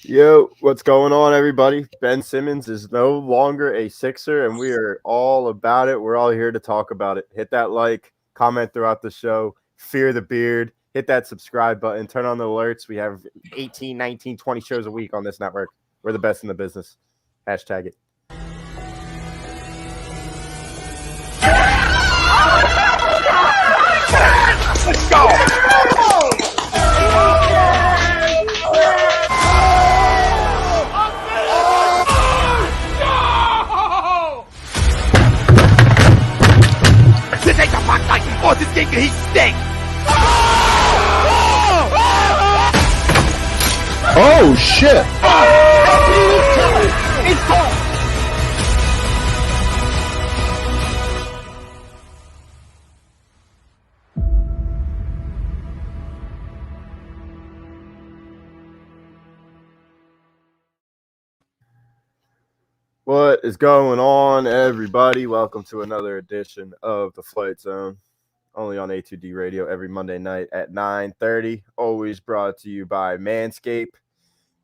Yo, what's going on, everybody? Ben Simmons is no longer a Sixer, and we are all about it. We're all here to talk about it. Hit that like, comment throughout the show, fear the beard, hit that subscribe button, turn on the alerts. We have 18, 19, 20 shows a week on this network. We're the best in the business. Hashtag it. Let's go! This ain't the Fox Light, or this game can heat stink! Oh, shit! It's gone! What is going on, everybody? Welcome to another edition of The Flight Zone, only on A2D Radio every Monday night at 9:30. Always brought to you by Manscaped.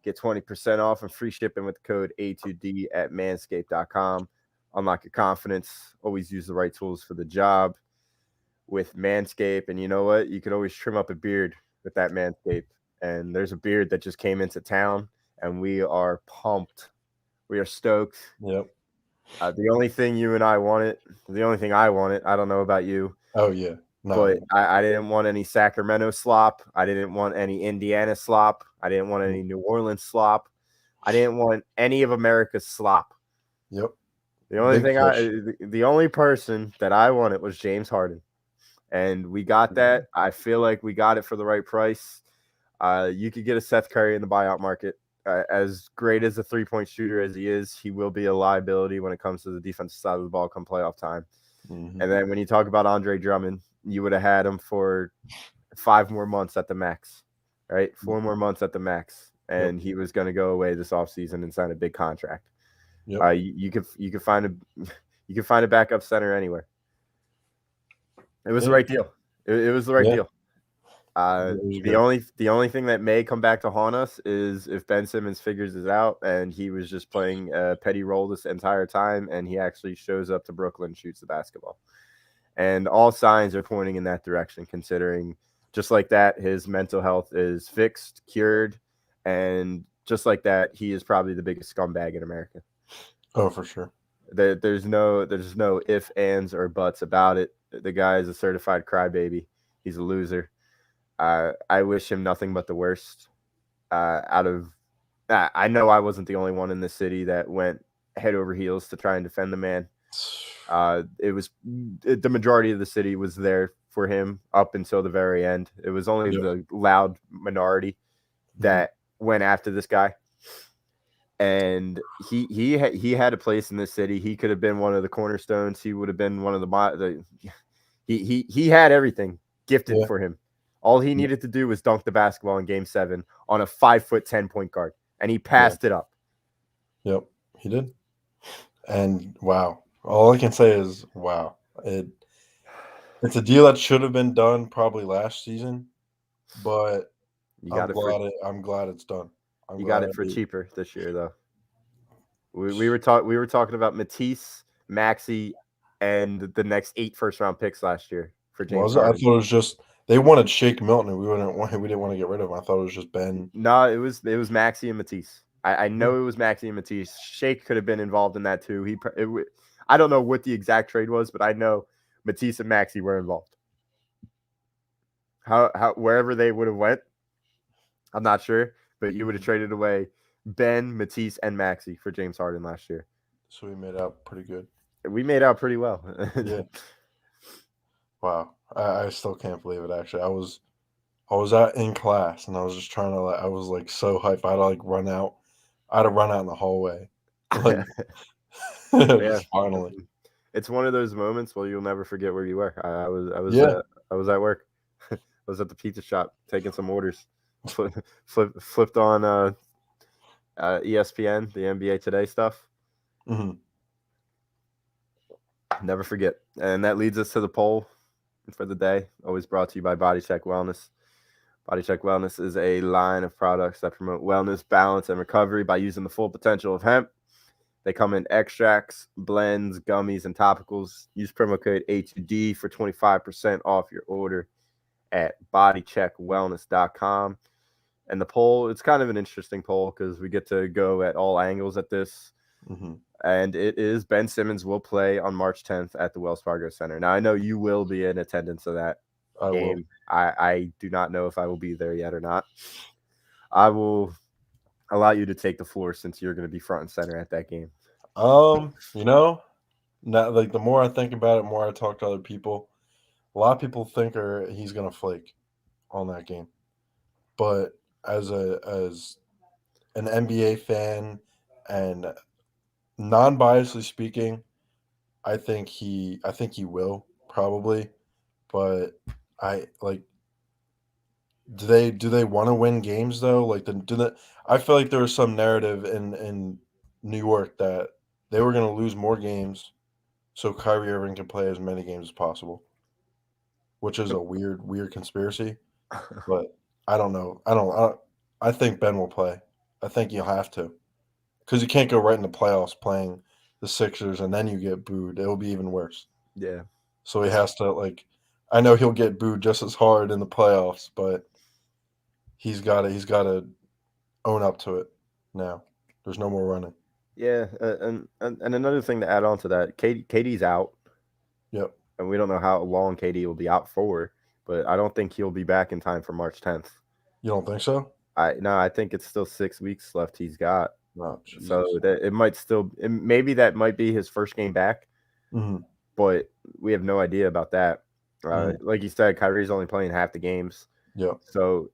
Get 20% off and free shipping with the code A2D at manscaped.com. Unlock your confidence. Always use the right tools for the job with Manscaped. And you know what? You can always trim up a beard with that Manscaped. And there's a beard that just came into town, and we are pumped. We are stoked. Yep. The only thing I wanted, I don't know about you. Oh, yeah. No. But I didn't want any Sacramento slop. I didn't want any Indiana slop. I didn't want any New Orleans slop. I didn't want any of America's slop. Yep. The only person that I wanted was James Harden. And we got that. I feel like we got it for the right price. You could get a Seth Curry in the buyout market. As great as a three-point shooter as he is, he will be a liability when it comes to the defensive side of the ball come playoff time. Mm-hmm. And then when you talk about Andre Drummond, you would have had him for 5 more months at the max, right? 4 more months at the max, and he was going to go away this offseason and sign a big contract. Yep. You could find a backup center anywhere. It was the right deal. It was the right deal. The only thing that may come back to haunt us is if Ben Simmons figures it out and he was just playing a petty role this entire time and he actually shows up to Brooklyn and shoots the basketball. And all signs are pointing in that direction, considering just like that, his mental health is fixed, cured, and just like that, he is probably the biggest scumbag in America. Oh, for sure. There's no ifs, ands, or buts about it. The guy is a certified crybaby. He's a loser. I wish him nothing but the worst. I know I wasn't the only one in the city that went head over heels to try and defend the man. The majority of the city was there for him up until the very end. It was only the loud minority that went after this guy. And he had a place in this city. He could have been one of the cornerstones. He would have been one of the he had everything gifted for him. All he needed to do was dunk the basketball in Game 7 on a 5'10" point guard, and he passed it up. Yep, he did. And wow, all I can say is wow. It's a deal that should have been done probably last season, but I'm glad it's done. You got it for cheaper this year, though. We were talking about Matisse, Maxey, and the next 8 first-round picks last year for James Harden. I thought it was just. They wanted Shake Milton, and we didn't want to get rid of him. I thought it was just Ben. No, it was Maxey and Matisse. I know it was Maxey and Matisse. Shake could have been involved in that too. I don't know what the exact trade was, but I know Matisse and Maxey were involved. How wherever they would have went, I'm not sure, but you would have traded away Ben, Matisse, and Maxey for James Harden last year. So we made out pretty good. We made out pretty well. Yeah. Wow. I still can't believe it. Actually, I was in class and I was just trying to I was like so hyped. I had to run out. I had to run out in the hallway. Finally, it's one of those moments where you'll never forget where you were. I was at work. I was at the pizza shop taking some orders. Flipped on ESPN, the NBA Today stuff. Mm-hmm. Never forget. And that leads us to the poll for the day, always brought to you by Body Check Wellness. Body Check Wellness is a line of products that promote wellness, balance, and recovery by using the full potential of hemp. They come in extracts, blends, gummies, and topicals. Use promo code A2D for 25% off your order at bodycheckwellness.com. And the poll, it's kind of an interesting poll because we get to go at all angles at this. Mm-hmm. And it is Ben Simmons will play on March 10th at the Wells Fargo Center. Now, I know you will be in attendance of that game. I do not know if I will be there yet or not. I will allow you to take the floor since you're going to be front and center at that game. Now, like the more I think about it, more I talk to other people. A lot of people think he's going to flake on that game, but as an NBA fan and non-biasly speaking, I think he will probably, but I like. Do they want to win games though? Like I feel like there was some narrative in New York that they were going to lose more games so Kyrie Irving can play as many games as possible, which is a weird conspiracy. But I don't know. I think Ben will play. I think you'll have to, because you can't go right in the playoffs playing the Sixers and then you get booed. It'll be even worse. Yeah. So he has to I know he'll get booed just as hard in the playoffs, but he's got to own up to it now. There's no more running. Yeah, and another thing to add on to that, KD's out. Yep. And we don't know how long KD will be out for, but I don't think he'll be back in time for March 10th. You don't think so? I think it's still 6 weeks left he's got. Oh, so it might still – maybe that might be his first game back, but we have no idea about that. Like you said, Kyrie's only playing half the games. Yeah. So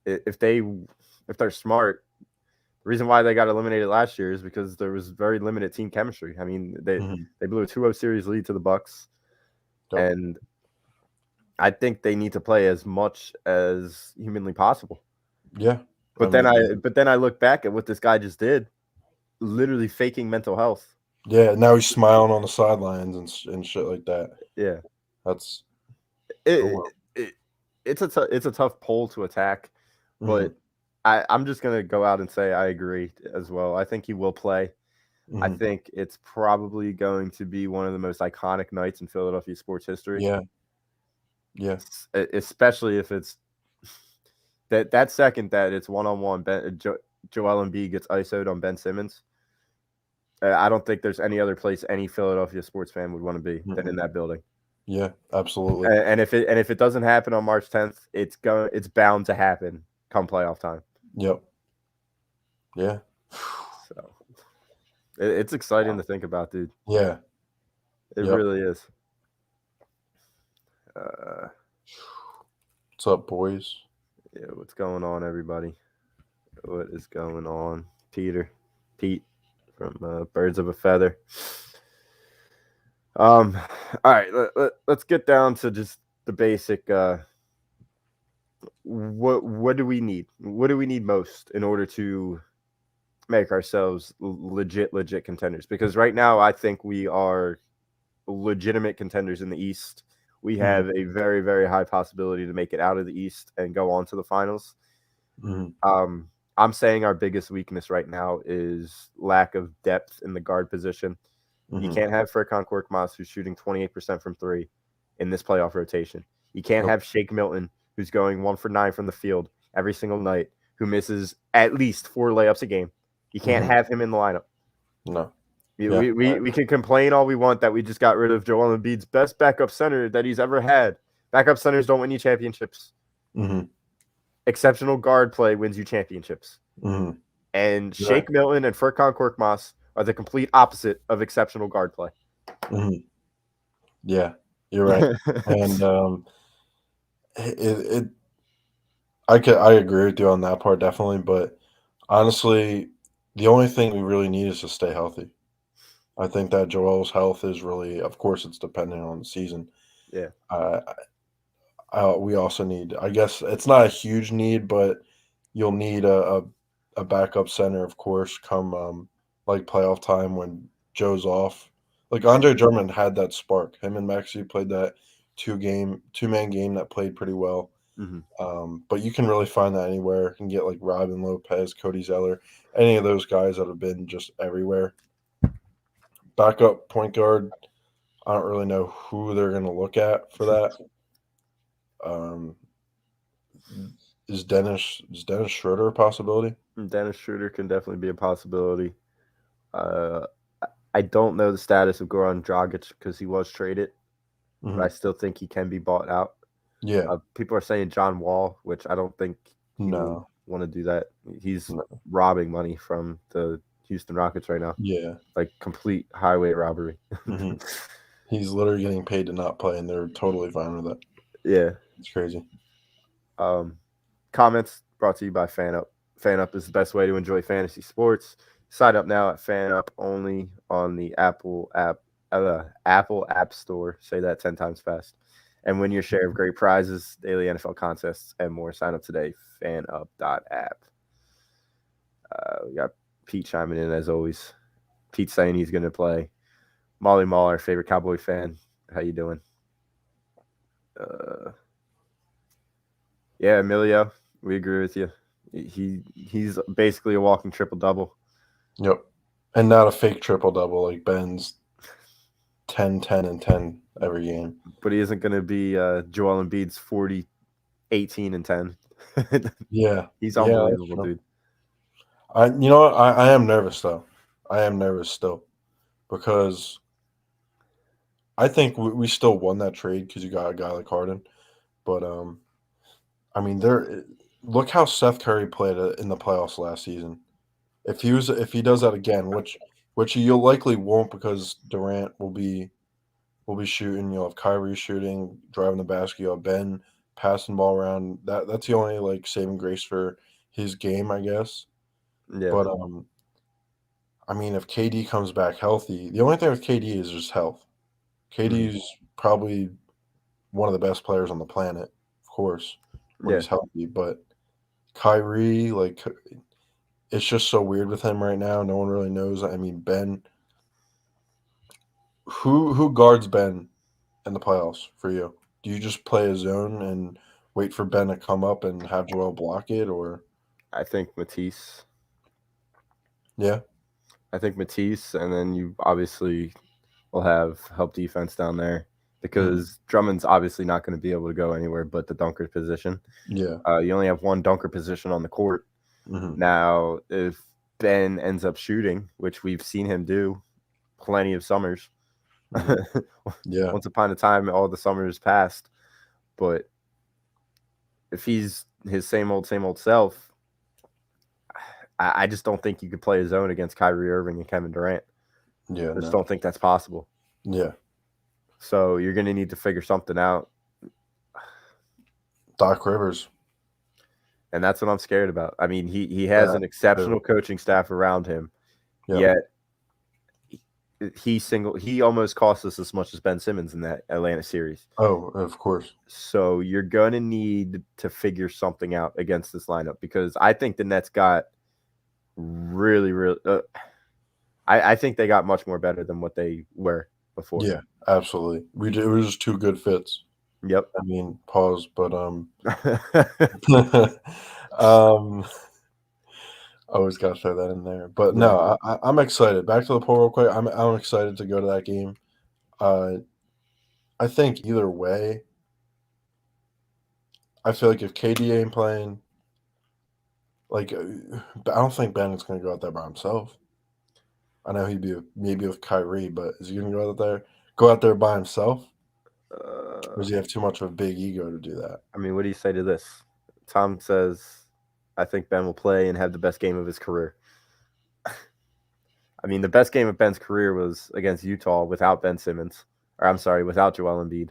if they're smart, the reason why they got eliminated last year is because there was very limited team chemistry. I mean, they blew a 2-0 series lead to the Bucks, and I think they need to play as much as humanly possible. Yeah. But then I look back at what this guy just did, literally faking mental health. Yeah, now he's smiling on the sidelines and shit like that. Yeah. That's it's a tough poll to attack, but I'm just gonna go out and say I agree as well. I think he will play. I think it's probably going to be one of the most iconic nights in Philadelphia sports history. Yeah. Yes. Especially if it's that second that it's one-on-one. Joel Embiid gets ISO'd on Ben Simmons. I don't think there's any other place any Philadelphia sports fan would want to be than in that building. Yeah, absolutely. And if it doesn't happen on March 10th, it's bound to happen come playoff time. Yep. Yeah. So it's exciting to think about, dude. Yeah. It really is. What's up, boys? Yeah, what's going on, everybody? What is going on? Pete from Birds of a Feather. All right, let's get down to just the basic. What do we need? What do we need most in order to make ourselves legit contenders? Because right now, I think we are legitimate contenders in the East. We have a very, very high possibility to make it out of the East and go on to the finals. I'm saying our biggest weakness right now is lack of depth in the guard position. You can't have Furkan Korkmaz, who's shooting 28% from three in this playoff rotation. You can't have Shake Milton, who's going 1 for 9 from the field every single night, who misses at least 4 layups a game. You can't have him in the lineup. No. We can complain all we want that we just got rid of Joel Embiid's best backup center that he's ever had. Backup centers don't win you championships. Exceptional guard play wins you championships. And Shake Milton and Furkan Korkmaz are the complete opposite of exceptional guard play. Yeah, you're right. And I agree with you on that part, definitely. But honestly, the only thing we really need is to stay healthy. I think that Joel's health is really, of course, it's dependent on the season. Yeah. We also need, I guess it's not a huge need, but you'll need a backup center, of course, come like playoff time when Joe's off. Like Andre Drummond had that spark. Him and Maxey played that two-man game that played pretty well. But you can really find that anywhere. You can get like Robin Lopez, Cody Zeller, any of those guys that have been just everywhere. Backup point guard, I don't really know who they're going to look at for that. Is Dennis Schroeder a possibility? Dennis Schroeder can definitely be a possibility. I don't know the status of Goran Dragic because he was traded, but I still think he can be bought out. Yeah. People are saying John Wall, which I don't think he would want to do that. He's robbing money from the Houston Rockets right now. Yeah. Like complete highway robbery. He's literally getting paid to not play, and they're totally fine with it. Yeah. It's crazy. Comments brought to you by FanUp. FanUp is the best way to enjoy fantasy sports. Sign up now at FanUp only on the Apple App Store. Say that 10 times fast. And win your share of great prizes, daily NFL contests, and more. Sign up today, fanup.app. We got Pete chiming in as always. Pete saying he's going to play. Molly Mall, our favorite Cowboy fan. How you doing? Yeah, Emilio, we agree with you. He's basically a walking triple-double. Yep. And not a fake triple-double like Ben's 10, 10, and 10 every game. But he isn't going to be Joel Embiid's 40, 18, and 10. Yeah. He's unbelievable, dude. You know what? I am nervous, though. I am nervous still because I think we still won that trade because you got a guy like Harden. But, I mean, look how Seth Curry played in the playoffs last season. If he does that again, which you likely won't because Durant will be shooting. You'll have Kyrie shooting, driving the basket. You'll have Ben passing the ball around. That's the only like saving grace for his game, I guess. Yeah. But I mean, if KD comes back healthy, the only thing with KD is just health. KD's probably one of the best players on the planet, of course, when he's healthy. But Kyrie, like, it's just so weird with him right now. No one really knows. I mean, Ben. Who guards Ben in the playoffs for you? Do you just play a zone and wait for Ben to come up and have Joel block it, or? I think Matisse. Yeah. I think Matisse, and then you obviously will have help defense down there because Drummond's obviously not going to be able to go anywhere but the dunker position. Yeah. You only have one dunker position on the court. Now, if Ben ends up shooting, which we've seen him do plenty of summers, yeah. Once upon a time, all the summers passed. But if he's his same old self, I just don't think you could play a zone against Kyrie Irving and Kevin Durant. Yeah. I just don't think that's possible. Yeah. So you're going to need to figure something out. Doc Rivers. And that's what I'm scared about. I mean, he has an exceptional coaching staff around him, yet he almost cost us as much as Ben Simmons in that Atlanta series. Oh, of course. So you're going to need to figure something out against this lineup because I think the Nets got really, really I think they got much more better than what they were before. Yeah, absolutely. It was just two good fits. Yep. I mean, pause, but always got to throw that in there. But no, I'm excited. Back to the poll real quick. I'm excited to go to that game. I think either way, I feel like if KD ain't playing, like I don't think Ben is going to go out there by himself. I know he'd be maybe with Kyrie, but is he going to go out there by himself? Or does he have too much of a big ego to do that? I mean, what do you say to this? Tom says, I think Ben will play and have the best game of his career. I mean, the best game of Ben's career was against Utah without Ben Simmons. Or I'm sorry, without Joel Embiid.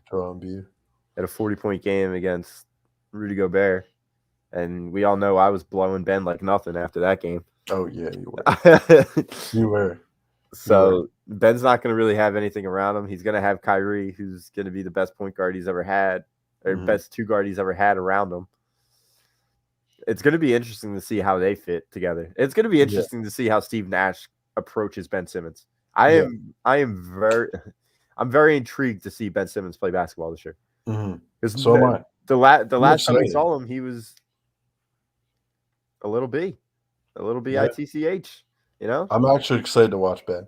Had a 40-point game against Rudy Gobert. And we all know I was blowing Ben like nothing after that game. Oh, yeah, you were. You were. So Ben's not going to really have anything around him. He's going to have Kyrie, who's going to be the best point guard he's ever had, or best two guard he's ever had around him. It's going to be interesting to see how they fit together. It's going to be interesting to see how Steve Nash approaches Ben Simmons. I'm very intrigued to see Ben Simmons play basketball this year. So am I. The last time I excited. saw him, he was a little Yeah. bitch. You know, I'm actually excited to watch Ben.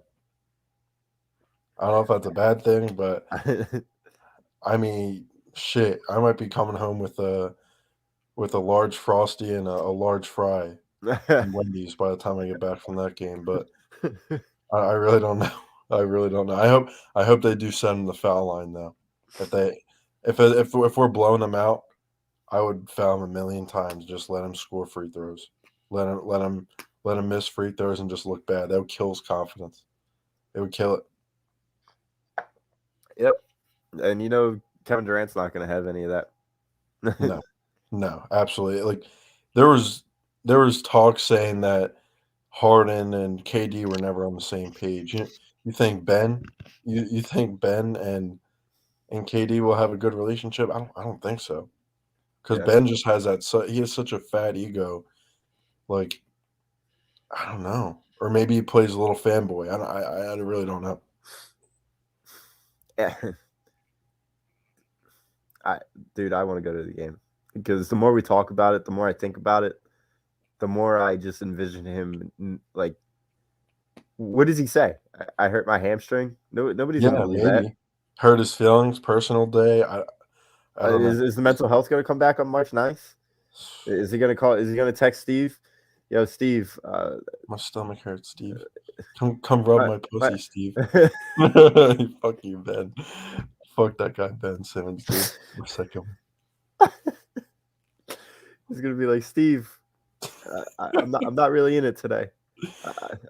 I don't know if that's a bad thing, but I mean, shit, I might be coming home with a large frosty and a large fry from Wendy's by the time I get back from that game. But I really don't know. I really don't know. I hope they do send him the foul line though. If we're blowing them out, I would foul him a million times. Just let him score free throws. Let him miss free throws and just look bad. That would kill his confidence. It would kill it. Yep. And you know Kevin Durant's not going to have any of that. No, absolutely. Like there was talk saying that Harden and KD were never on the same page. You think Ben and KD will have a good relationship? I don't think so. Because Yeah. Ben just has that. So he has such a fat ego. Like I don't know, or maybe he plays a little fanboy. I really don't know. Yeah. I want to go to the game because the more we talk about it, the more I think about it, the more I just envision him like, what does he say? I hurt my hamstring. No, nobody's gonna believe that. Hurt his feelings. Personal day. I don't know. Is the mental health gonna come back on March 9th? Is he gonna call? Is he gonna text Steve? Yo, Steve. My stomach hurts, Steve. Come rub my pussy, Steve. Fuck you, Ben. Fuck that guy, Ben Simmons, dude. We're sick of him. He's gonna be like, Steve, I'm not really in it today.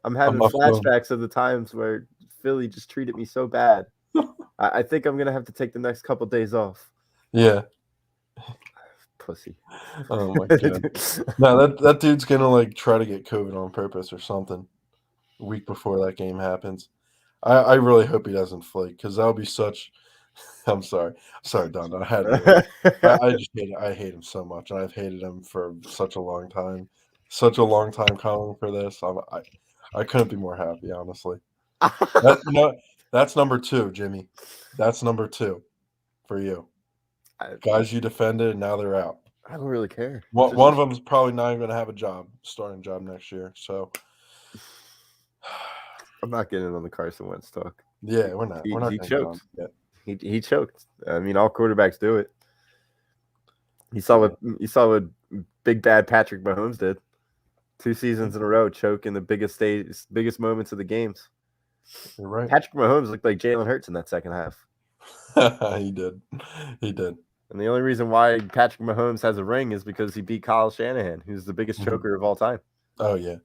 I'm having flashbacks of the times where Philly just treated me so bad. I think I'm gonna have to take the next couple days off. Yeah. Pussy. Oh my god. No, that dude's gonna like try to get COVID on purpose or something. A week before that game happens. I really hope he doesn't flake because that would be such. I'm sorry, Don. I had to. I just hate it. I hate him so much, and I've hated him for such a long time. Such a long time coming for this. I couldn't be more happy, honestly. That's number 2, Jimmy. That's number 2 for you. Guys you defended, and now they're out. I don't really care. One of them is probably not even going to have a starting job next year. So I'm not getting on the Carson Wentz talk. Yeah, we're not. He choked. He choked. I mean, all quarterbacks do it. You saw what big bad Patrick Mahomes did. 2 seasons in a row, choke in the biggest moments of the games. You're right. Patrick Mahomes looked like Jalen Hurts in that second half. He did. And the only reason why Patrick Mahomes has a ring is because he beat Kyle Shanahan, who's the biggest choker of all time. Oh, yeah.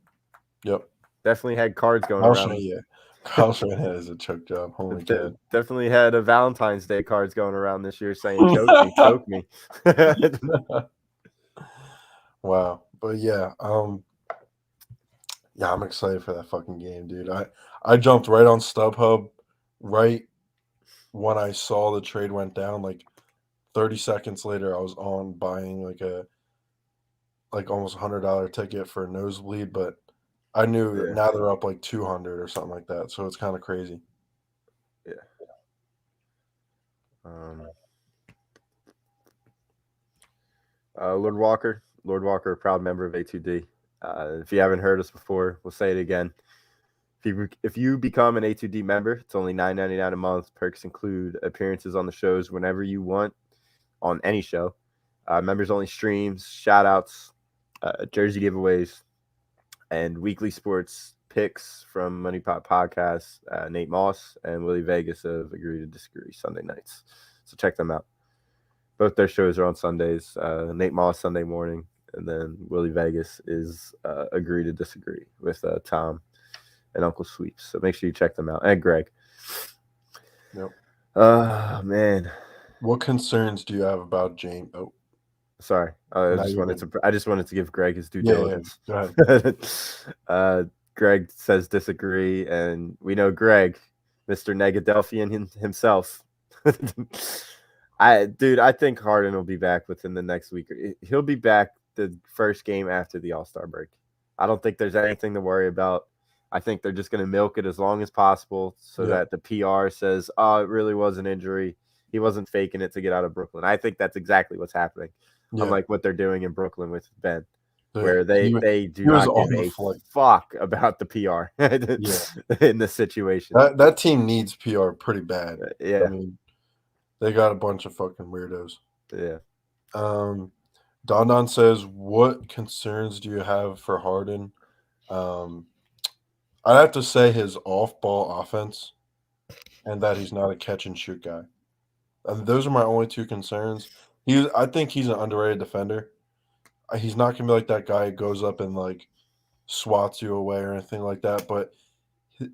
Yep. Definitely had cards going around. Yeah. Kyle Shanahan is a choke job. Holy God. Definitely had a Valentine's Day cards going around this year saying, choke me. Wow. But yeah, I'm excited for that fucking game, dude. I jumped right on StubHub right when I saw the trade went down. Like 30 seconds later, I was on buying like almost $100 ticket for a nosebleed, but I knew now they're up like 200 or something like that. So it's kind of crazy. Yeah. Lord Walker, a proud member of A2D. If you haven't heard us before, we'll say it again. If you become an A2D member, it's only $9.99 a month. Perks include appearances on the shows whenever you want on any show. Members only streams, shout outs, jersey giveaways, and weekly sports picks from Money Pot Podcast. Nate Moss and Willie Vegas of Agree to Disagree Sunday nights. So check them out. Both their shows are on Sundays. Nate Moss Sunday morning, and then Willie Vegas is Agree to Disagree with Tom and Uncle Sweeps. So make sure you check them out. And Greg. Yep. Man. What concerns do you have about James? Oh, sorry. I just wanted to give Greg his due diligence. Yeah, go ahead. Greg says disagree, and we know Greg, Mr. Negadelphian himself. I think Harden will be back within the next week. He'll be back the first game after the All-Star break. I don't think there's anything to worry about. I think they're just going to milk it as long as possible so that the PR says, oh, it really was an injury. He wasn't faking it to get out of Brooklyn. I think that's exactly what's happening. Yeah. Unlike what they're doing in Brooklyn with Ben, Yeah. where they do not give a fuck about the PR in this situation. That team needs PR pretty bad. Yeah. I mean, they got a bunch of fucking weirdos. Yeah. Don says, what concerns do you have for Harden? I'd have to say his off-ball offense and that he's not a catch-and-shoot guy. Those are my only two concerns. I think he's an underrated defender. He's not going to be like that guy who goes up and, like, swats you away or anything like that. But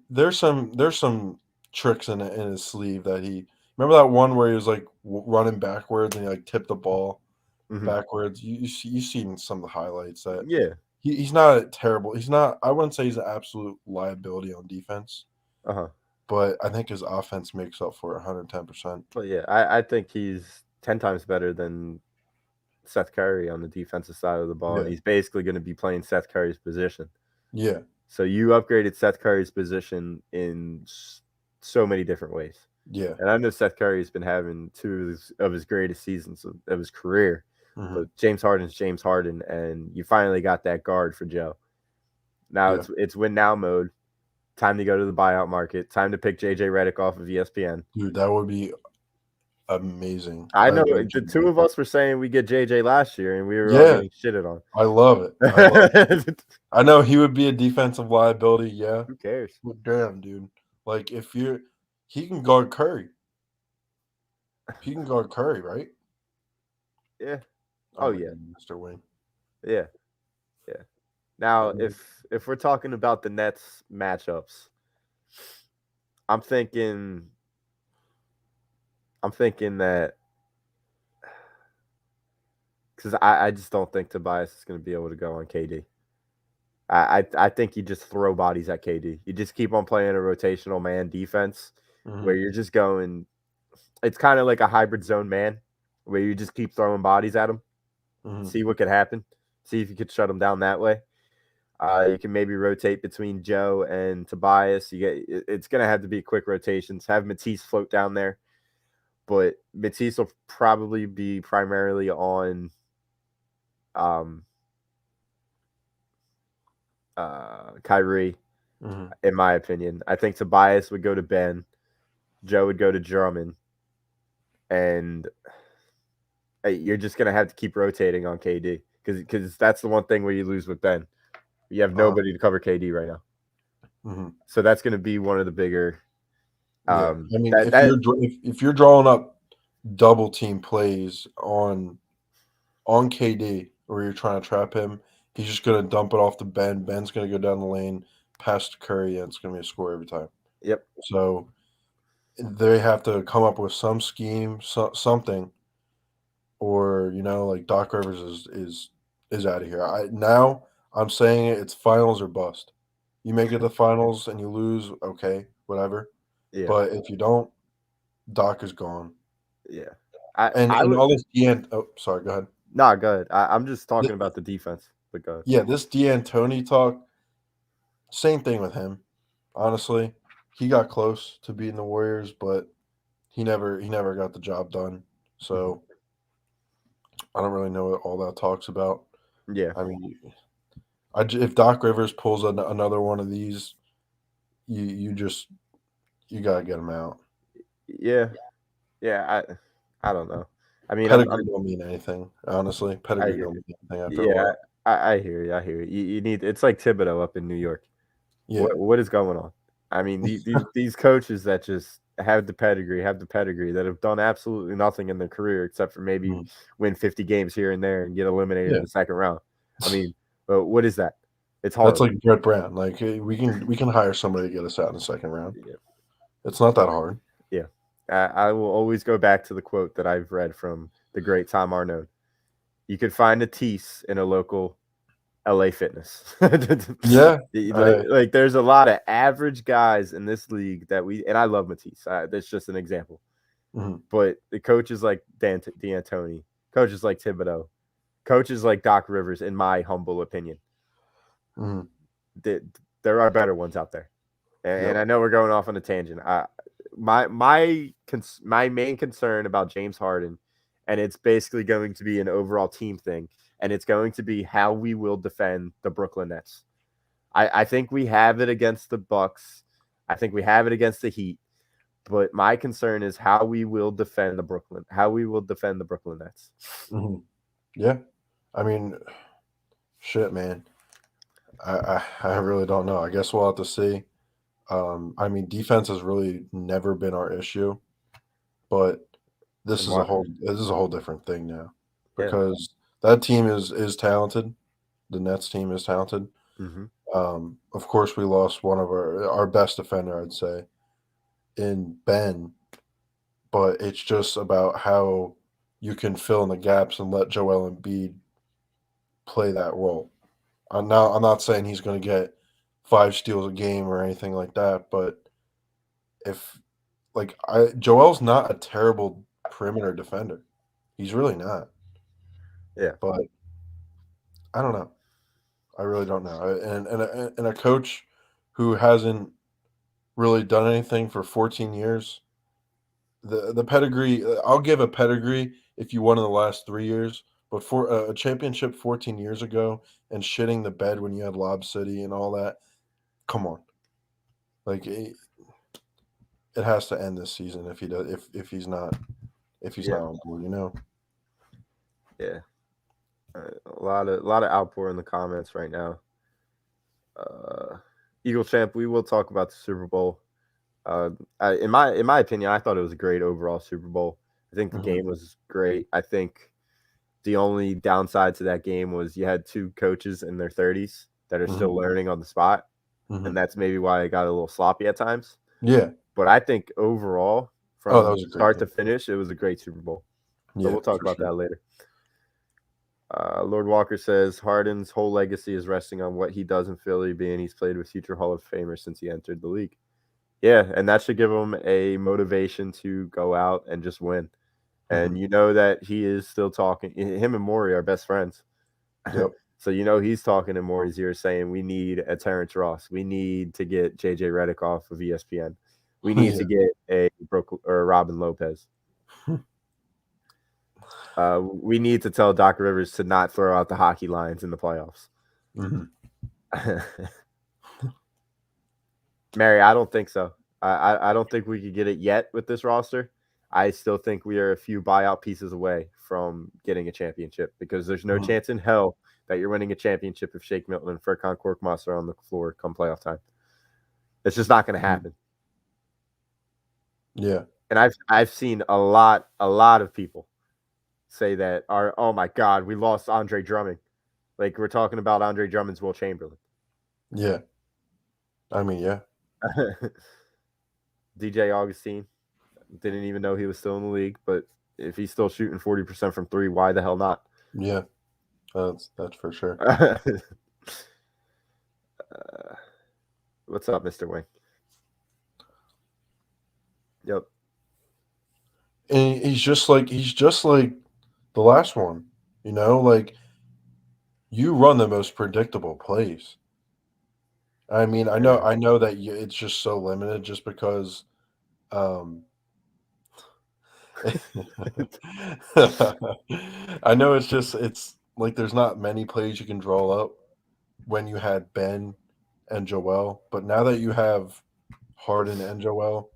there's some tricks in his sleeve that he – remember that one where he was, like, running backwards and he, like, tipped the ball backwards? You've seen some of the highlights that – yeah. He's not terrible. He's not – I wouldn't say he's an absolute liability on defense. But I think his offense makes up for it 110%. Well, yeah, I think he's 10 times better than Seth Curry on the defensive side of the ball. Yeah. And he's basically going to be playing Seth Curry's position. Yeah. So you upgraded Seth Curry's position in so many different ways. Yeah. And I know Seth Curry's been having two of his greatest seasons of his career. But James Harden's James Harden, and you finally got that guard for Joe. Now it's win now mode. Time to go to the buyout market. Time to pick JJ Redick off of ESPN. Dude, that would be amazing. I know the two of us were saying we get JJ last year, and we were all getting shitted on. I love it. I know he would be a defensive liability. Yeah. Who cares? But damn, dude. Like he can guard Curry. He can guard Curry, right? Yeah. Oh yeah, Mr. Wing. Yeah. Now, if we're talking about the Nets matchups, I'm thinking that because I just don't think Tobias is going to be able to go on KD. I think you just throw bodies at KD. You just keep on playing a rotational man defense where you're just going. It's kind of like a hybrid zone man where you just keep throwing bodies at him. See what could happen. See if you could shut him down that way. You can maybe rotate between Joe and Tobias. It's going to have to be quick rotations. Have Matisse float down there. But Matisse will probably be primarily on Kyrie, in my opinion. I think Tobias would go to Ben. Joe would go to Drummond. And you're just going to have to keep rotating on KD because that's the one thing where you lose with Ben. You have nobody to cover KD right now. So that's going to be one of the bigger. I mean, if you're drawing up double team plays on KD or you're trying to trap him, he's just going to dump it off to Ben. Ben's going to go down the lane, pass to Curry, and it's going to be a score every time. Yep. So they have to come up with some scheme, something, or like Doc Rivers is out of here. I'm saying it's finals or bust. You make it to the finals and you lose, okay, whatever. Yeah. But if you don't, Doc is gone. Yeah. All this sorry, go ahead. Nah, go ahead. I'm just talking about the defense. But go ahead. Yeah, this D'Antoni talk, same thing with him. Honestly, he got close to beating the Warriors, but he never got the job done. So I don't really know what all that talk's about. Yeah. I mean, if Doc Rivers pulls another one of these, you got to get him out. Yeah. Yeah, I don't know. I mean, pedigree don't mean anything, honestly. Pedigree don't mean anything after a while. I hear you. You need. It's like Thibodeau up in New York. Yeah. What is going on? I mean, these coaches that just have the pedigree that have done absolutely nothing in their career except for maybe win 50 games here and there and get eliminated in the second round. I mean, what is that? It's hard. That's like Brett Brown. Like we can hire somebody to get us out in the second round. Yeah. It's not that hard. Yeah. I will always go back to the quote that I've read from the great Tom Arnone. You could find a Matisse in a local LA Fitness. Yeah. Like there's a lot of average guys in this league and I love Matisse. That's just an example. But the coaches like D'Antoni, coaches like Thibodeau, coaches like Doc Rivers, in my humble opinion, there are better ones out there. And I know we're going off on a tangent. my main concern about James Harden, and it's basically going to be an overall team thing, and it's going to be how we will defend the Brooklyn Nets. I think we have it against the Bucks. I think we have it against the Heat. But my concern is how we will defend the Brooklyn Nets. Mm-hmm. Yeah. I mean, shit, man. I really don't know. I guess we'll have to see. I mean, defense has really never been our issue, but this is a whole different thing now because that team is talented. The Nets team is talented. Mm-hmm. Of course, we lost one of our best defender, I'd say, in Ben, but it's just about how you can fill in the gaps and let Joel Embiid play that role. I'm not saying he's going to get 5 steals a game or anything like that, but Joel's not a terrible perimeter defender. He's really not. Yeah. But I don't know. I really don't know. And a coach who hasn't really done anything for 14 years, the pedigree, I'll give a pedigree if you won in the last 3 years, but for a championship 14 years ago and shitting the bed when you had Lob City and all that, come on. Like it has to end this season if he does if he's not on board, you know. Yeah. A lot of outpour in the comments right now. Eagle Champ, we will talk about the Super Bowl. In my opinion, I thought it was a great overall Super Bowl. I think the game was great. I think the only downside to that game was you had 2 coaches in their 30s that are still learning on the spot, and that's maybe why it got a little sloppy at times. Yeah. But I think overall, from start to finish, it was a great Super Bowl. So we'll talk about that later. Lord Walker says Harden's whole legacy is resting on what he does in Philly, being he's played with future Hall of Famers since he entered the league. Yeah, and that should give him a motivation to go out and just win. And you know that he is still talking. Him and Morey are best friends. Yep. So you know he's talking in Morey's ear saying we need a Terrence Ross. We need to get J.J. Redick off of ESPN. We need to get a Robin Lopez. We need to tell Doc Rivers to not throw out the hockey lines in the playoffs. Mary, I don't think so. I don't think we could get it yet with this roster. I still think we are a few buyout pieces away from getting a championship because there's no chance in hell that you're winning a championship if Shake Milton and Furkan Korkmaz are on the floor come playoff time. It's just not going to happen. Yeah. And I've seen a lot of people say that oh my God, we lost Andre Drummond. Like we're talking about Andre Drummond's Will Chamberlain. Yeah. I mean, yeah. DJ Augustine didn't even know he was still in the league, but if he's still shooting 40% from 3, why the hell not? Yeah, that's for sure. What's up, Mr. Wing? Yep. And he's just like the last one, you know, like you run the most predictable plays. I mean, I know that it's just so limited just because I know it's like there's not many plays you can draw up when you had Ben and Joel, but now that you have Harden and Joel,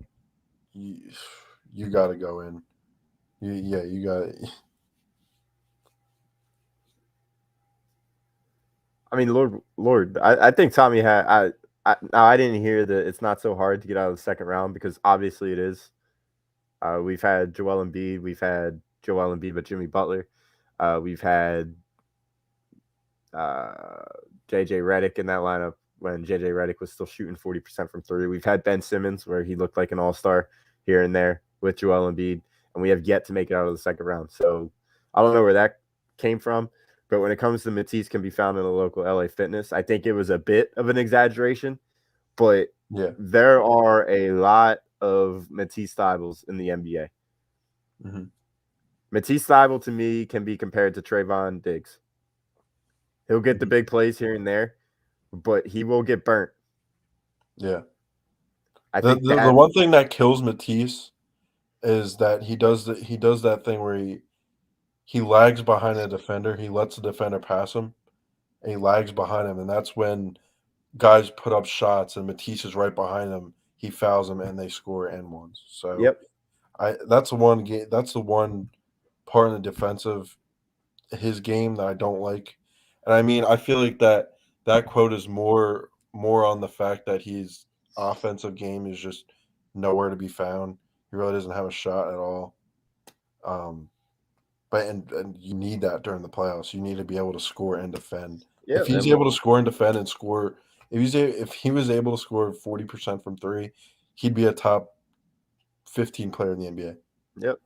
you got to go in. You got it. I mean, Lord, I think Tommy had. I didn't hear that it's not so hard to get out of the second round because obviously it is. We've had Joel Embiid, but Jimmy Butler. We've had J.J. Redick in that lineup when J.J. Redick was still shooting 40% from 3. We've had Ben Simmons where he looked like an all-star here and there with Joel Embiid, and we have yet to make it out of the second round. So I don't know where that came from, but when it comes to Matisse can be found in a local LA Fitness, I think it was a bit of an exaggeration, but there are a lot of Matisse Thybulles in the NBA. Matisse Thybulle to me can be compared to Trayvon Diggs. He'll get the big plays here and there, but he will get burnt. Yeah. I The, think the the that. one thing that kills Matisse is that he does that thing where he lags behind a defender. He lets the defender pass him, and he lags behind him, and that's when guys put up shots, and Matisse is right behind him. He fouls him, and they score and ones. So Yep. that's the one game. That's the one part in the defensive his game that I don't like. And I mean, I feel like that quote is more on the fact that his offensive game is just nowhere to be found. He really doesn't have a shot at all. But and you need that during the playoffs. You need to be able to score and defend. Yeah. If he's able to score and defend and score, if he was able to score 40% from three, he'd be a top 15 player in the NBA. Yep.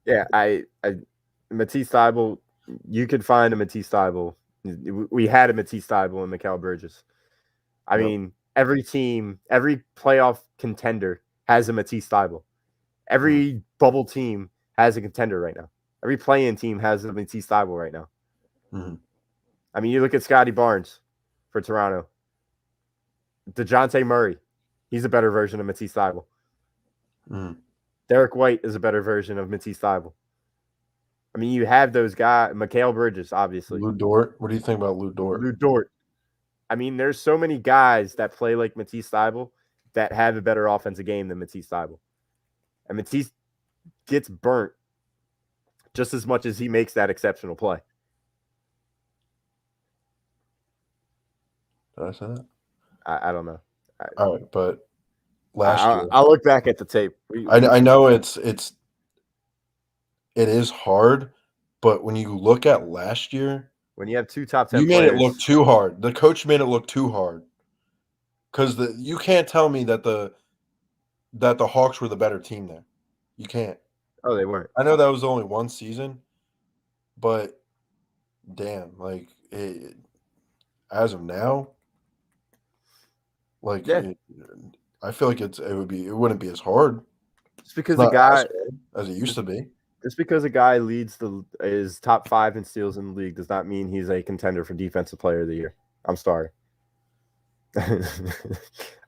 Yeah, I Matisse Thybulle, you could find a Matisse Thybulle. We had a Matisse Thybulle and Mikal Bridges. I mean, every team, every playoff contender has a Matisse Thybulle. Every bubble team has a contender right now. Every play-in team has a Matisse Thybulle right now. I mean, you look at Scotty Barnes for Toronto. DeJounte Murray, he's a better version of Matisse Thybulle. Derek White is a better version of Matisse Thybulle. I mean, you have those guys. Mikal Bridges, obviously. Lou Dort. What do you think about Lou Dort? Lou Dort. I mean, there's so many guys that play like Matisse Thybulle that have a better offensive game than Matisse Thybulle. And Matisse gets burnt just as much as he makes that exceptional play. Did I say that? I don't know. All right, but last year, I'll look back at the tape. I know it is hard, but when you look at last year, when you have two top 10 you made players, it look too hard. The coach made it look too hard because you can't tell me that the Hawks were the better team there. You can't. Oh, they weren't. I know that was only one season, but damn, like as of now, like I feel like it wouldn't be as hard. Just because the guy as it used to be. Just because a guy is top 5 in steals in the league does not mean he's a contender for defensive player of the year. I'm sorry.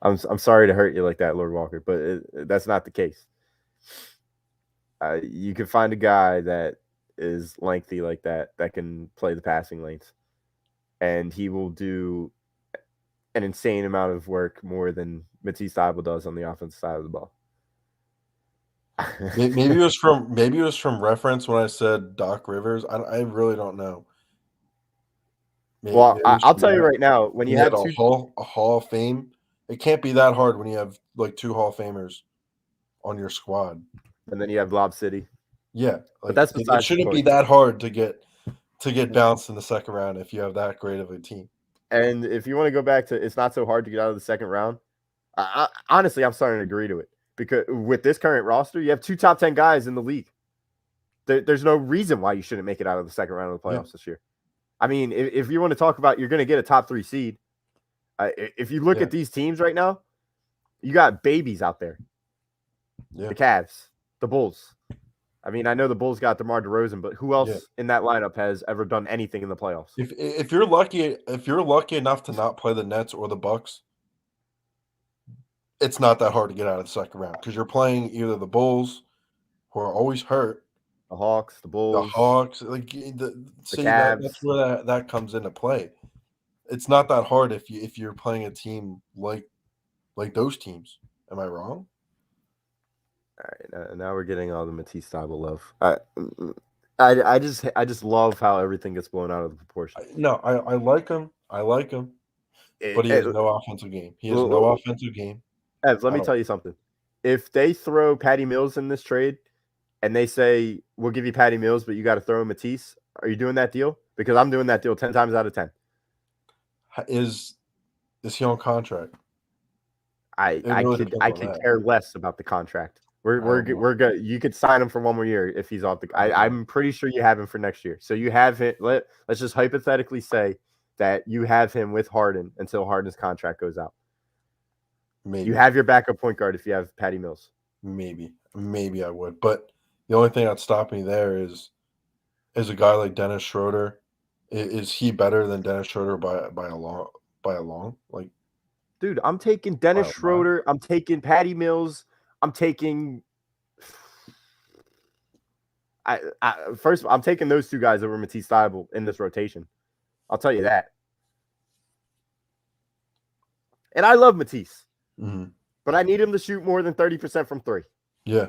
I'm sorry to hurt you like that, Lord Walker, but that's not the case. You can find a guy that is lengthy like that can play the passing lanes, and he will do an insane amount of work more than Matisse Thybulle does on the offensive side of the ball. Maybe it was from reference when I said Doc Rivers. I really don't know. Well, I'll tell you right now, when you have a Hall of Fame, it can't be that hard when you have like 2 Hall of Famers on your squad. And then you have Lob City. Yeah, but that's it shouldn't be that hard to get bounced in the second round if you have that great of a team. And if you want to go back to it's not so hard to get out of the second round, honestly, I'm starting to agree to it. Because with this current roster, you have 2 top 10 guys in the league. There's no reason why you shouldn't make it out of the second round of the playoffs this year. I mean, if you want to talk about you're going to get a top 3 seed, if you look at these teams right now, you got babies out there. The Cavs, the Bulls. I mean, I know the Bulls got DeMar DeRozan, but who else in that lineup has ever done anything in the playoffs? If you're lucky enough to not play the Nets or the Bucks, it's not that hard to get out of the second round because you're playing either the Bulls, who are always hurt, the Hawks, the Bulls, like the Cavs. That's where that comes into play. It's not that hard if you're playing a team like those teams. Am I wrong? All right, now we're getting all the Matisse Thybulle love. I just love how everything gets blown out of the proportion. No, I like him. But he has no offensive game. Ev, let me tell you something. If they throw Patty Mills in this trade and they say, we'll give you Patty Mills, but you got to throw in Matisse, are you doing that deal? Because I'm doing that deal 10 times out of 10. Is he on contract? I could care less about the contract. We're good. You could sign him for 1 more year if he's off the. I'm pretty sure you have him for next year. So you have it. Let's just hypothetically say that you have him with Harden until Harden's contract goes out. Maybe you have your backup point guard if you have Patty Mills. Maybe I would, but the only thing that stopped me there is a guy like Dennis Schroeder. Is he better than Dennis Schroeder by a long? Like, Dude, I'm taking Dennis Schroeder. I'm taking Patty Mills. I'm taking first, I'm taking those two guys over Matisse Thybulle in this rotation. I'll tell you that. And I love Matisse, but I need him to shoot more than 30% from three. Yeah,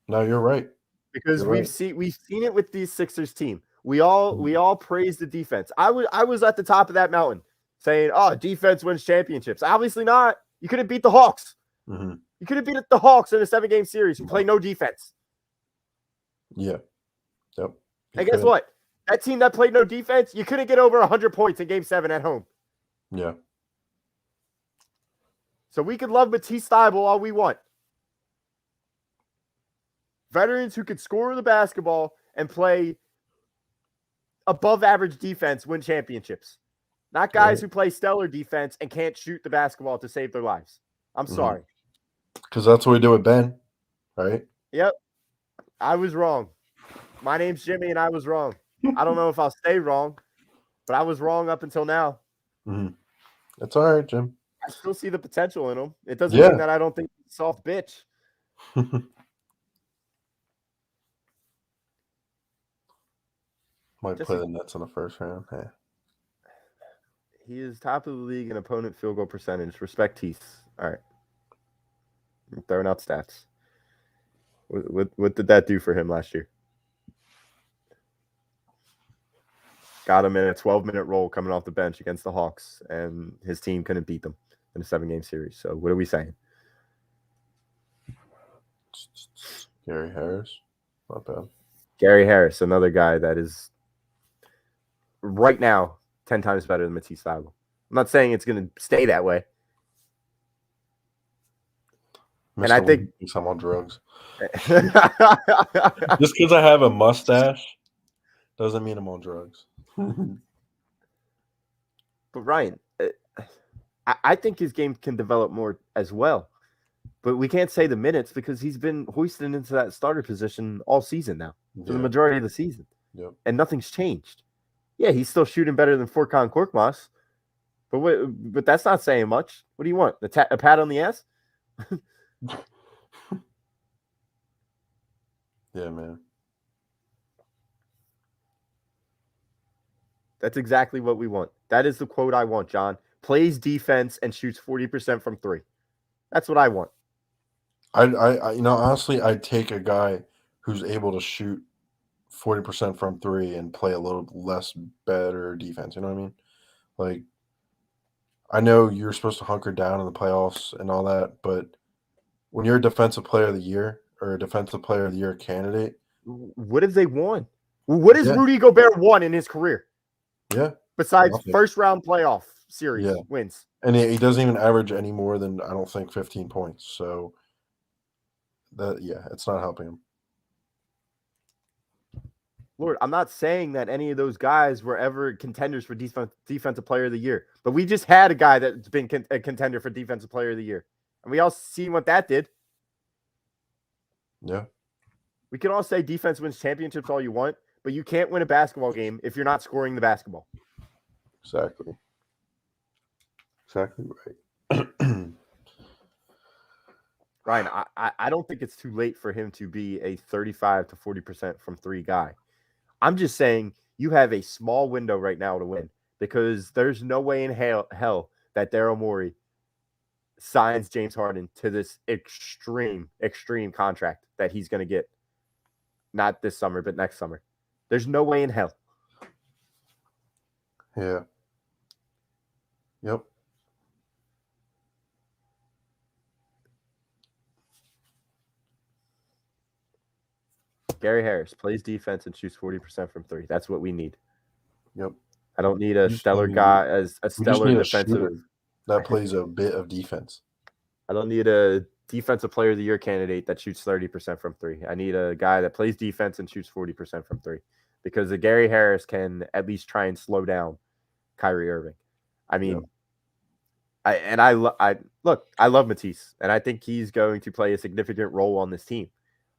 no, you're right. Because we've seen it with these Sixers team. We all praise the defense. I was at the top of that mountain saying, "Oh, defense wins championships." Obviously not. You couldn't beat the Hawks. You could have beat the Hawks in a 7-game series who play no defense. Yeah. Yep. And guess what? That team that played no defense, you couldn't get over 100 points in Game 7 at home. Yeah. So we could love Matisse Thybulle all we want. Veterans who could score the basketball and play above average defense win championships. Not guys who play stellar defense and can't shoot the basketball to save their lives. I'm sorry. Because that's what we do with Ben, right? Yep. I was wrong. My name's Jimmy and I was wrong. I don't know if I'll stay wrong, but I was wrong up until now. That's all right, Jim. I still see the potential in him. It doesn't mean that I don't think he's a soft bitch. Might play the Nets in the first round. Hey. He is top of the league in opponent field goal percentage. Respect Tease. All right. I'm throwing out stats. What did that do for him last year? Got him in a 12-minute roll coming off the bench against the Hawks, and his team couldn't beat them in a 7-game series. So what are we saying? Gary Harris. Not bad. Gary Harris, another guy that is right now 10 times better than Matisse Thybulle. I'm not saying it's going to stay that way. And I think I'm on drugs. Just because I have a mustache doesn't mean I'm on drugs. But Ryan, I think his game can develop more as well. But we can't say the minutes because he's been hoisted into that starter position all season now for the majority of the season. And nothing's changed. Yeah, he's still shooting better than Furkan Korkmaz. But that's not saying much. What do you want? A pat on the ass? Yeah, man. That's exactly what we want. That is the quote I want, John. Plays defense and shoots 40% from three. That's what I want. I honestly, I'd take a guy who's able to shoot 40% from three and play a little less better defense. You know what I mean? Like, I know you're supposed to hunker down in the playoffs and all that, but when you're a defensive player of the year or a defensive player of the year candidate, what have they won? What has Rudy Gobert won in his career? Yeah. Besides first round playoff series wins. And he doesn't even average any more than, I don't think, 15 points. So it's not helping him. Lord, I'm not saying that any of those guys were ever contenders for defensive player of the year, but we just had a guy that's been a contender for defensive player of the year. And we all seen what that did. Yeah. We can all say defense wins championships all you want, but you can't win a basketball game if you're not scoring the basketball. Exactly. Exactly right. Ryan, I don't think it's too late for him to be a 35 to 40% from three guy. I'm just saying you have a small window right now to win because there's no way in hell that Daryl Morey signs James Harden to this extreme contract that he's going to get. Not this summer, but next summer. There's no way in hell. Yeah. Yep. Gary Harris plays defense and shoots 40% from three. That's what we need. Yep. I don't need a stellar guy as a stellar defensive that plays a bit of defense. I don't need a defensive player of the year candidate that shoots 30% from three. I need a guy that plays defense and shoots 40% from three because the Gary Harris can at least try and slow down Kyrie Irving. I mean, I love Matisse, and I think he's going to play a significant role on this team.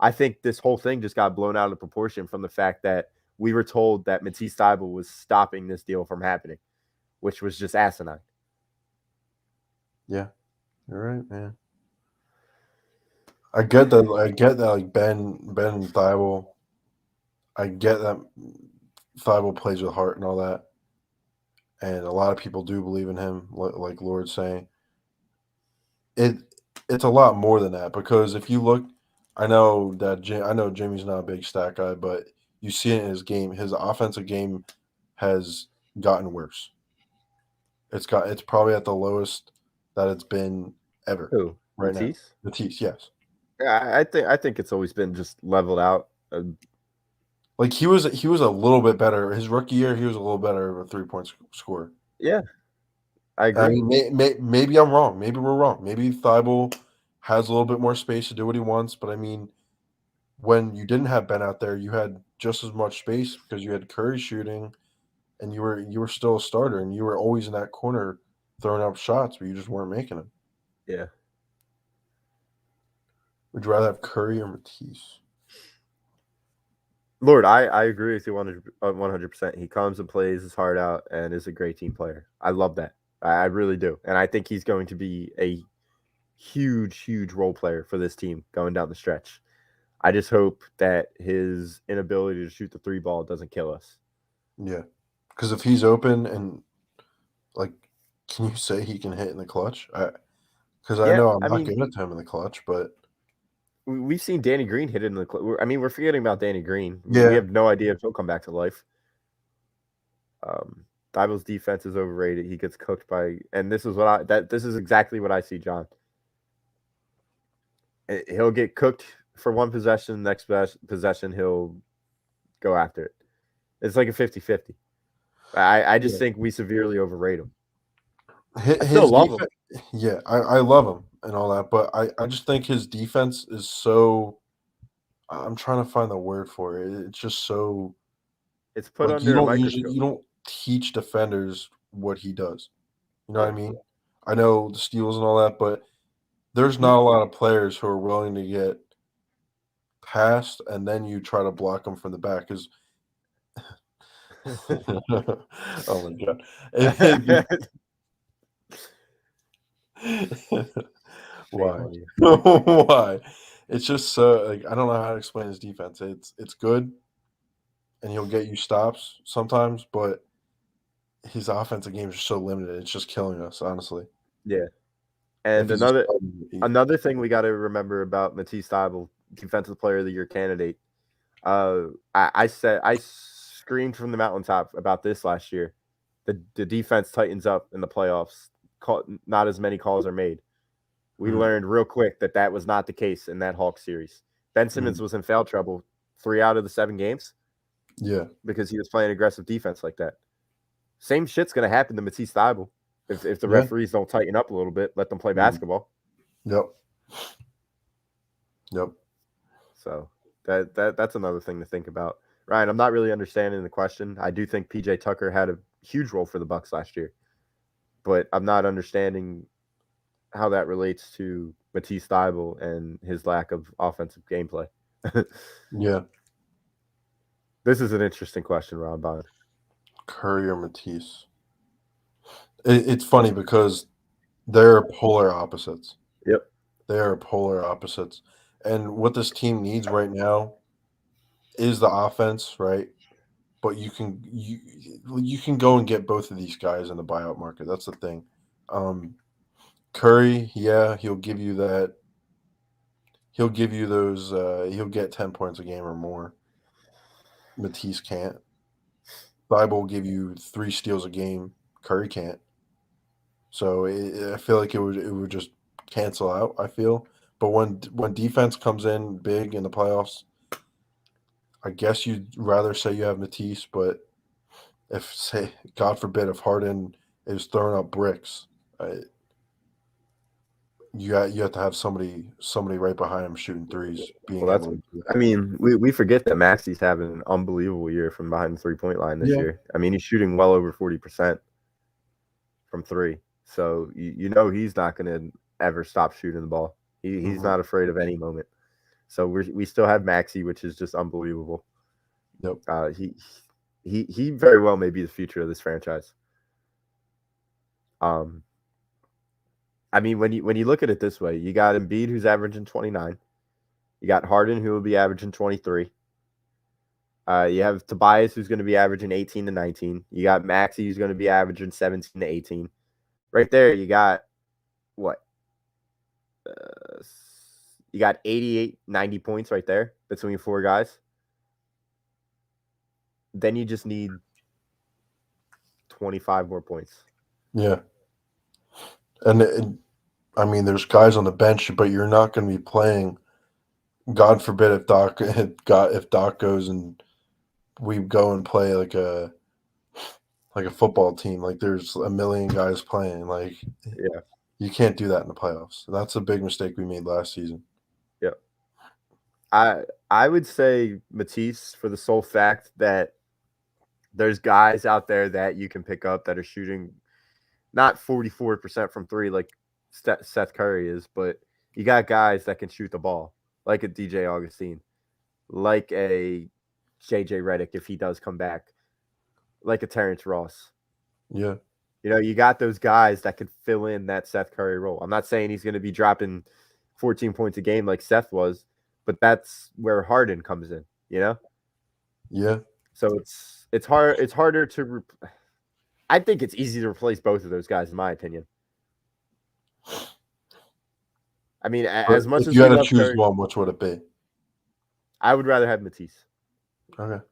I think this whole thing just got blown out of proportion from the fact that we were told that Matisse Thybulle was stopping this deal from happening, which was just asinine. Yeah, you're right, man. I get that. Like Ben and Thybulle. I get that Thybulle plays with heart and all that, and a lot of people do believe in him. Like Lord's saying, it it's a lot more than that because if you look, I know Jimmy's not a big stat guy, but you see it in his game. His offensive game has gotten worse. It's probably at the lowest that it's been ever Who? right now. Matisse? Matisse, yes. Yeah, I think it's always been just leveled out. Like he was a little bit better. His rookie year, he was a little better of a 3-point scorer. Yeah, I I agree. mean, maybe I'm wrong. Maybe we're wrong. Maybe Thybulle has a little bit more space to do what he wants. But I mean, when you didn't have Ben out there, you had just as much space because you had Curry shooting, and you were still a starter, and you were always in that corner throwing up shots, but you just weren't making them. Yeah. Would you rather have Curry or Matisse? Lord, I agree with you 100%. He comes and plays his heart out and is a great team player. I love that. I really do. And I think he's going to be a huge role player for this team going down the stretch. I just hope that his inability to shoot the 3 ball doesn't kill us. Yeah, because if he's open and like, can you say he can hit in the clutch? Because I know I'm not good at him in the clutch, but we've seen Danny Green hit it in the clutch. I mean, we're forgetting about Danny Green. Yeah. We have no idea if he'll come back to life. Thybulle's defense is overrated. He gets cooked by, and this is exactly what I see, John. He'll get cooked for one possession. Next possession, he'll go after it. It's like a 50-50. I just think we severely overrate him. I still love him. Yeah, I love him and all that, but I just think his defense is so. I'm trying to find the word for it. It's just so. It's put under a microscope. You don't teach defenders what he does. You know what I mean? I know the steals and all that, but there's not a lot of players who are willing to get past and then you try to block them from the back. Because oh my god. Why? Why? It's just so like I don't know how to explain his defense. It's good, and he'll get you stops sometimes, but his offensive game is so limited. It's just killing us, honestly. Yeah. And another thing we got to remember about Matisse Thybulle, Defensive Player of the Year candidate. I screamed from the mountaintop about this last year. The defense tightens up in the playoffs. Not as many calls are made. We learned real quick that was not the case in that Hawks series. Ben Simmons was in foul trouble 3 out of the 7 games. Yeah, because he was playing aggressive defense like that. Same shit's gonna happen to Matisse Thybulle if the referees don't tighten up a little bit, let them play basketball. Yep. So that's another thing to think about. Ryan, I'm not really understanding the question. I do think PJ Tucker had a huge role for the Bucks last year, but I'm not understanding how that relates to Matisse Thybulle and his lack of offensive gameplay. Yeah. This is an interesting question, Ron Bond. Curry or Matisse? It's funny because they're polar opposites. Yep. They are polar opposites. And what this team needs right now is the offense, right? But you can go and get both of these guys in the buyout market. That's the thing. Curry, yeah, he'll give you that. He'll give you those. He'll get 10 points a game or more. Matisse can't. Thybulle will give you 3 steals a game. Curry can't. So I feel like it would just cancel out. I feel, but when defense comes in big in the playoffs, I guess you'd rather say you have Matisse. But if say God forbid if Harden is throwing up bricks, you have to have somebody right behind him shooting threes. I mean, we forget that Maxey's having an unbelievable year from behind the 3-point line this year. I mean, he's shooting well over 40% from 3. So you know he's not going to ever stop shooting the ball. He's not afraid of any moment. So we still have Maxey, which is just unbelievable. Yep. He very well may be the future of this franchise. I mean, when you look at it this way, you got Embiid who's averaging 29. You got Harden who will be averaging 23. You have Tobias who's going to be averaging 18 to 19. You got Maxey who's going to be averaging 17 to 18. Right there, you got what? You got 88, 90 points right there between four guys. Then you just need 25 more points. Yeah. And I mean, there's guys on the bench, but you're not going to be playing. God forbid if Doc goes and we go and play like a football team. Like there's a million guys playing. Like you can't do that in the playoffs. That's a big mistake we made last season. Yeah. I would say Matisse for the sole fact that there's guys out there that you can pick up that are shooting not 44% from three like Seth Curry is, but you got guys that can shoot the ball, like a DJ Augustine, like a JJ Redick if he does come back, like a Terrence Ross. Yeah. You got those guys that could fill in that Seth Curry role. I'm not saying he's going to be dropping 14 points a game like Seth was, but that's where Harden comes in, Yeah. So it's hard. It's harder to. I think it's easy to replace both of those guys, in my opinion. I mean, as much as you had to choose Curry, one, which would it be? I would rather have Matisse. Okay.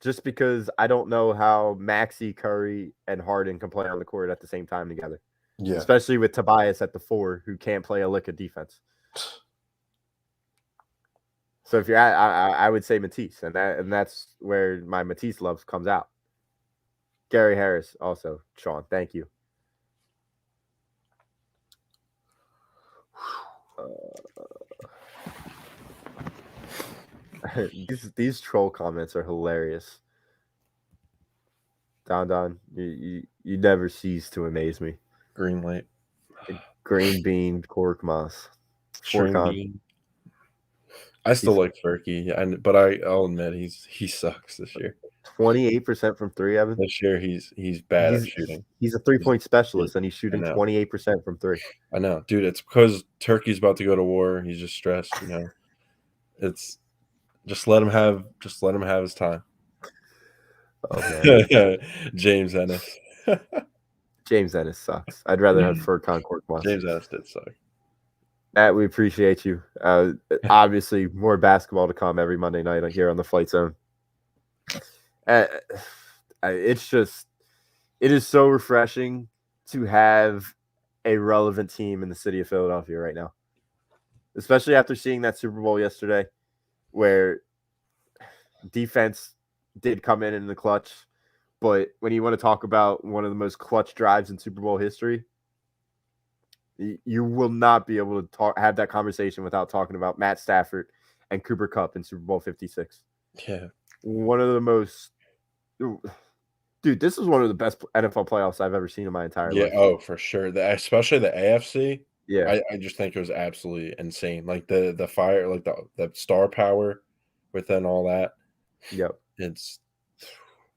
Just because I don't know how Maxey, Curry, and Harden can play on the court at the same time together. Yeah. Especially with Tobias at the 4, who can't play a lick of defense. So if you're I would say Matisse, and that's where my Matisse love comes out. Gary Harris also, Sean. Thank you. These troll comments are hilarious. Don, you never cease to amaze me. Green light. Green bean, cork moss. Bean. I still like Furky, but I'll admit he sucks this year. 28% from three, Evan. This year he's bad at shooting. He's a 3-point specialist, and he's shooting 28% from three. I know, dude. It's because Turkey's about to go to war. He's just stressed. It's just let him have his time. Oh, James Ennis. James Ennis sucks. I'd rather have Furkan Korkmaz. James Ennis did suck. Matt, we appreciate you. Obviously, more basketball to come every Monday night here on the Flight Zone. It is so refreshing to have a relevant team in the city of Philadelphia right now, especially after seeing that Super Bowl yesterday, where defense did come in the clutch. But when you want to talk about one of the most clutch drives in Super Bowl history, you will not be able to have that conversation without talking about Matt Stafford and Cooper Kupp in Super Bowl 56. Yeah. One of the most – dude, this is one of the best NFL playoffs I've ever seen in my entire life. Yeah, oh, for sure. Especially the AFC. Yeah. I just think it was absolutely insane. Like the fire, like the star power within all that. Yep.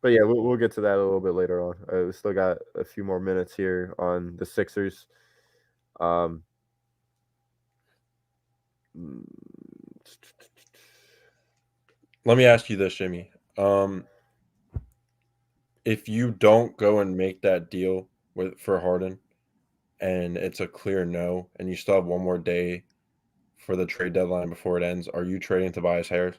But yeah, we'll get to that a little bit later on. We still got a few more minutes here on the Sixers. Let me ask you this, Jimmy. If you don't go and make that deal for Harden, and it's a clear no, and you still have one more day for the trade deadline before it ends, are you trading Tobias Harris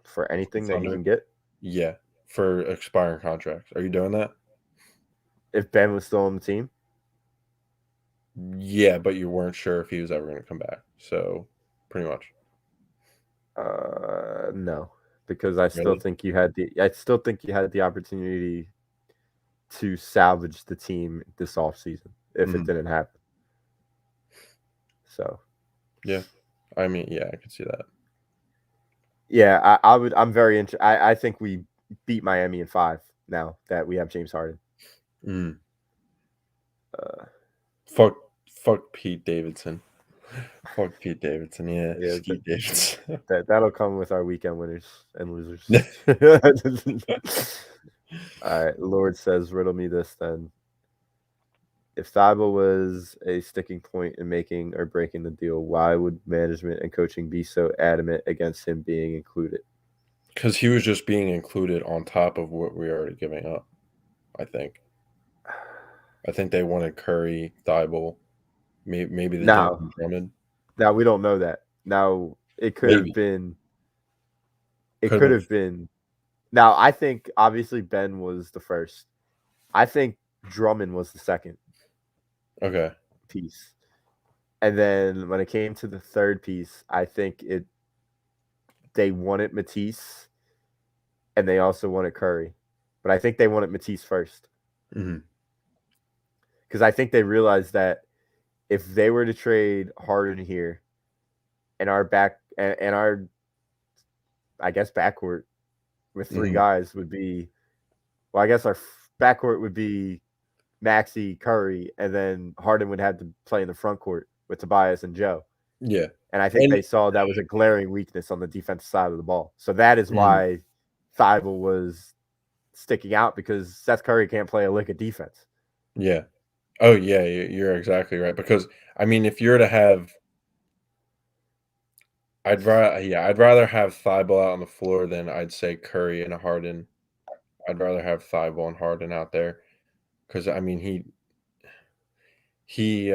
for anything that you can get? Yeah, for expiring contracts. Are you doing that? If Ben was still on the team? Yeah, but you weren't sure if he was ever going to come back. So, pretty much. No, because I still think you had the opportunity to salvage the team this offseason if it didn't happen. So, yeah. I mean, yeah, I can see that. Yeah, I'm very interested. I think we beat Miami in 5 now that we have James Harden. Fuck Pete Davidson. Fuck Pete Davidson. Yeah, Skeet Davidson. That'll come with our weekend winners and losers. All right, Lord says, riddle me this then. If Thybulle was a sticking point in making or breaking the deal, why would management and coaching be so adamant against him being included? Because he was just being included on top of what we were already giving up, I think. I think they wanted Curry, Thybulle. Maybe they didn't want Drummond. Now we don't know that. Now it could have been. It could have been. Now I think obviously Ben was the first. I think Drummond was the second. Okay. Piece, and then when it came to the third piece, I think they wanted Matisse, and they also wanted Curry, but I think they wanted Matisse first. Because I think they realized that if they were to trade Harden here, and our I guess backcourt with three guys would be, well, I guess our backcourt would be Maxey, Curry, and then Harden would have to play in the front court with Tobias and Joe. Yeah. And I think they saw that was a glaring weakness on the defensive side of the ball. So that is why Thybulle was sticking out, because Seth Curry can't play a lick of defense. Yeah. Oh, yeah, you're exactly right. Because, I mean, if you're to have I'd rather have Thybulle out on the floor than I'd say Curry and Harden. I'd rather have Thybulle and Harden out there because I mean he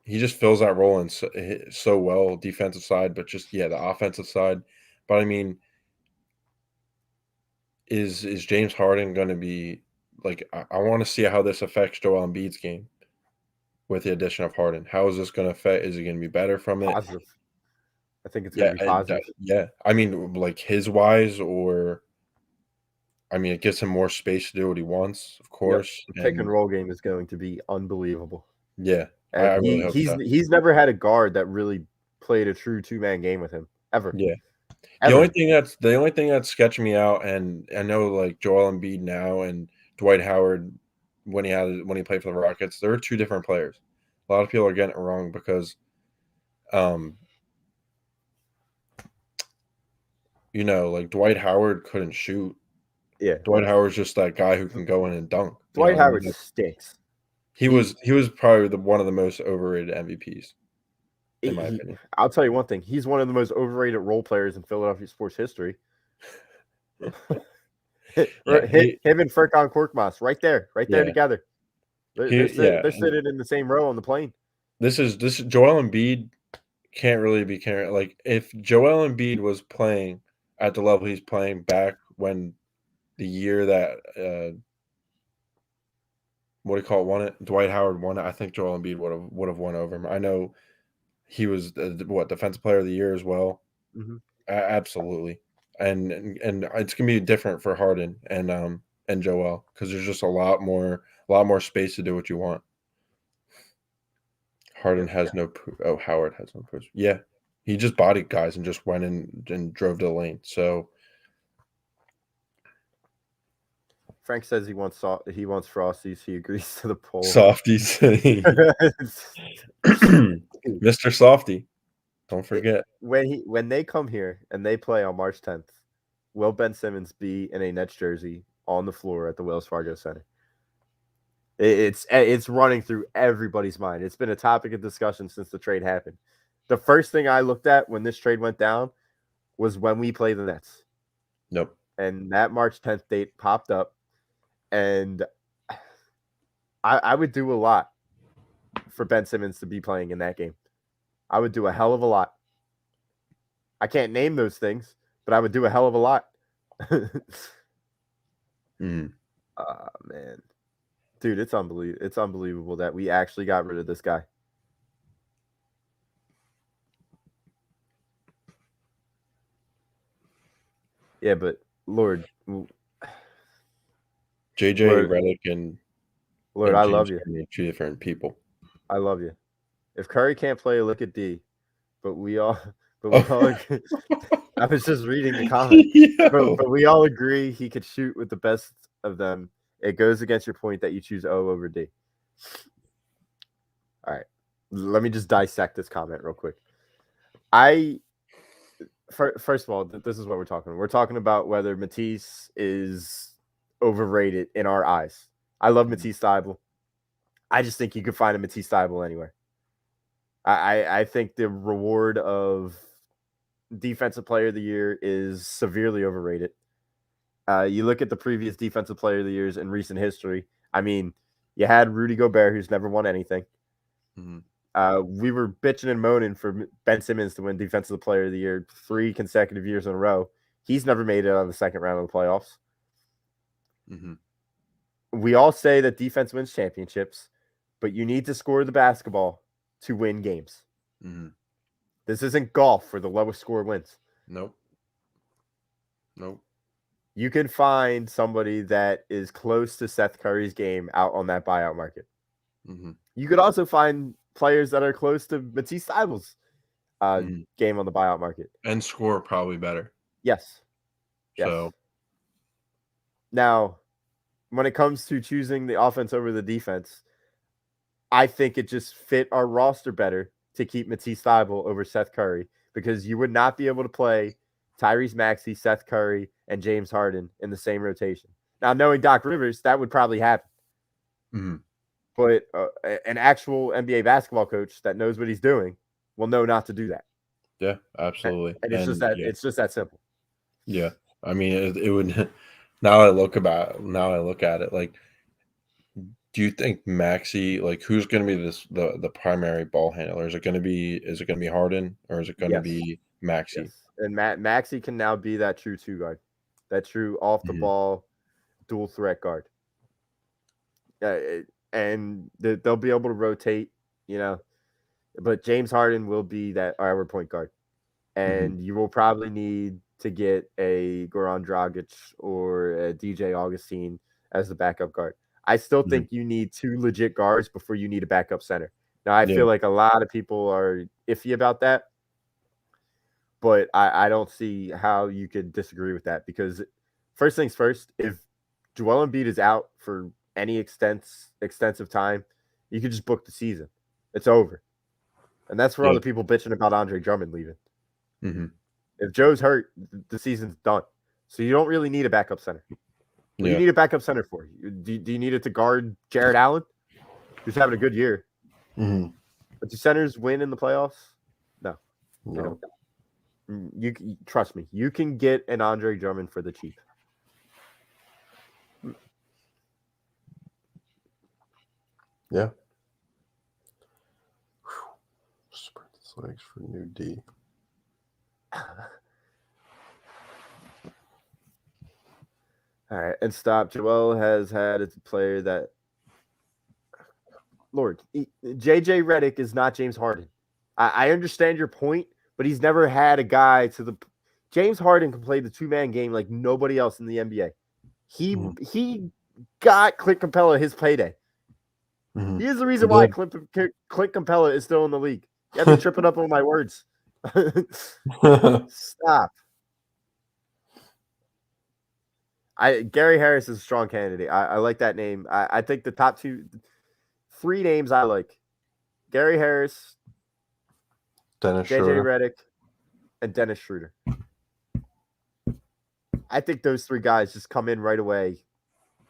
just fills that role in so well, defensive side, but just the offensive side. But I mean, is James Harden going to be like? I want to see how this affects Joel Embiid's game with the addition of Harden. How is this going to affect? Is he going to be better from it? Positive. I think it's going to be positive. I mean, like his wise, or I mean, it gives him more space to do what he wants, of course. Yep. The pick and roll game is going to be unbelievable. Yeah, and I really hope so. He's never had a guard that really played a true two-man game with him ever. Yeah. The only thing that's sketching me out, and I know like Joel Embiid now and Dwight Howard when he played for the Rockets, they're two different players. A lot of people are getting it wrong because, you know, like Dwight Howard couldn't shoot. Yeah, Dwight Howard's just that guy who can go in and dunk. Dwight Howard stinks. He was probably one of the most overrated MVPs. In my opinion. I'll tell you one thing. He's one of the most overrated role players in Philadelphia sports history. Him and Furkan Korkmaz right there together. They're sitting in the same row on the plane. This is Joel Embiid can't really be carrying. Like if Joel Embiid was playing at the level he's playing back when the year that Dwight Howard won it, I think Joel Embiid would have won over him. I know he was defensive player of the year as well. Mm-hmm. Absolutely, and it's gonna be different for Harden and Joel because there's just a lot more space to do what you want. Howard has no push. Yeah, he just bodied guys and just went in and drove to the lane. So Frank says he wants Frosties. He agrees to the poll. Softies. Mr. Softy. Don't forget. When they come here and they play on March 10th, will Ben Simmons be in a Nets jersey on the floor at the Wells Fargo Center? It's running through everybody's mind. It's been a topic of discussion since the trade happened. The first thing I looked at when this trade went down was when we play the Nets. Nope. And that March 10th date popped up. And I would do a lot for Ben Simmons to be playing in that game. I would do a hell of a lot. I can't name those things, but I would do a hell of a lot. Man. Dude, it's unbelievable. It's unbelievable that we actually got rid of this guy. Yeah, but Lord, JJ Redick and Lord, I love you. Two different people. I love you. If Curry can't play, look at D. But we all I was just reading the comment. But we all agree he could shoot with the best of them. It goes against your point that you choose O over D. All right. Let me just dissect this comment real quick. First of all, this is what we're talking about. We're talking about whether Matisse is overrated in our eyes. I love Matisse Thybulle. I just think you could find a Matisse Thybulle anywhere. I think the reward of Defensive Player of the Year is severely overrated. You look at the previous Defensive Player of the Years in recent history. I mean, you had Rudy Gobert, who's never won anything. We were bitching and moaning for Ben Simmons to win Defensive Player of the Year 3 consecutive years in a row. He's never made it out of the second round of the playoffs. We all say that defense wins championships, but you need to score the basketball to win games. This isn't golf where the lowest score wins. Nope. You can find somebody that is close to Seth Curry's game out on that buyout market. You could also find players that are close to Matisse Thybulle's game on the buyout market. And score probably better. Yes. So now, when it comes to choosing the offense over the defense, I think it just fit our roster better to keep Matisse Thybulle over Seth Curry, because you would not be able to play Tyrese Maxey, Seth Curry, and James Harden in the same rotation. Now, knowing Doc Rivers, that would probably happen. But an actual NBA basketball coach that knows what he's doing will know not to do that. Yeah, absolutely. And it's just that it's just that simple. Yeah, I mean, it would. Now I look at it. Like, do you think Maxey, like, who's going to be the primary ball handler? Is it going to be Harden, or is it going to be Maxey? Yes. And Maxey can now be that true 2 guard, that true off the ball dual threat guard. And they'll be able to rotate, but James Harden will be that our point guard. And you will probably need to get a Goran Dragic or a DJ Augustine as the backup guard. I still think you need 2 legit guards before you need a backup center. Now, I feel like a lot of people are iffy about that, but I don't see how you could disagree with that, because first things first, if Joel Embiid is out for any extensive time, you could just book the season. It's over. And that's for all the people bitching about Andre Drummond leaving. If Joe's hurt, the season's done. So you don't really need a backup center. What do you need a backup center for? Do you need it to guard Jared Allen, who's having a good year? But do centers win in the playoffs? No. You trust me. You can get an Andre Drummond for the cheap. Yeah. Spread his legs for new D. All right, and stop. Joel has had a player that, Lord, JJ Redick is not James Harden. I understand your point, but he's never had a guy to the. James Harden can play the 2-man game like nobody else in the NBA. He got Clint Capella his payday. He is the reason why Clint Capella is still in the league. You have me tripping up on my words. Stop. Gary Harris is a strong candidate. I like that name. I think the top 3 names I like: Gary Harris, Dennis JJ Schroeder. Redick, and Dennis Schroeder. I think those 3 guys just come in right away,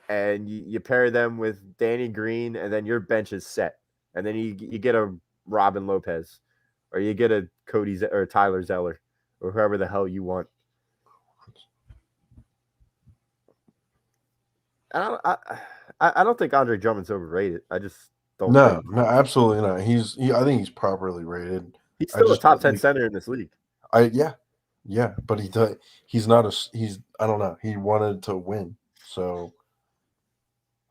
and you pair them with Danny Green, and then your bench is set. And then you get a Robin Lopez, or you get a Cody or Tyler Zeller, or whoever the hell you want. I don't think Andre Drummond's overrated. I just don't. No, absolutely not. I think he's properly rated. He's still a top 10 center in this league. Yeah, but he's not I don't know. He wanted to win. So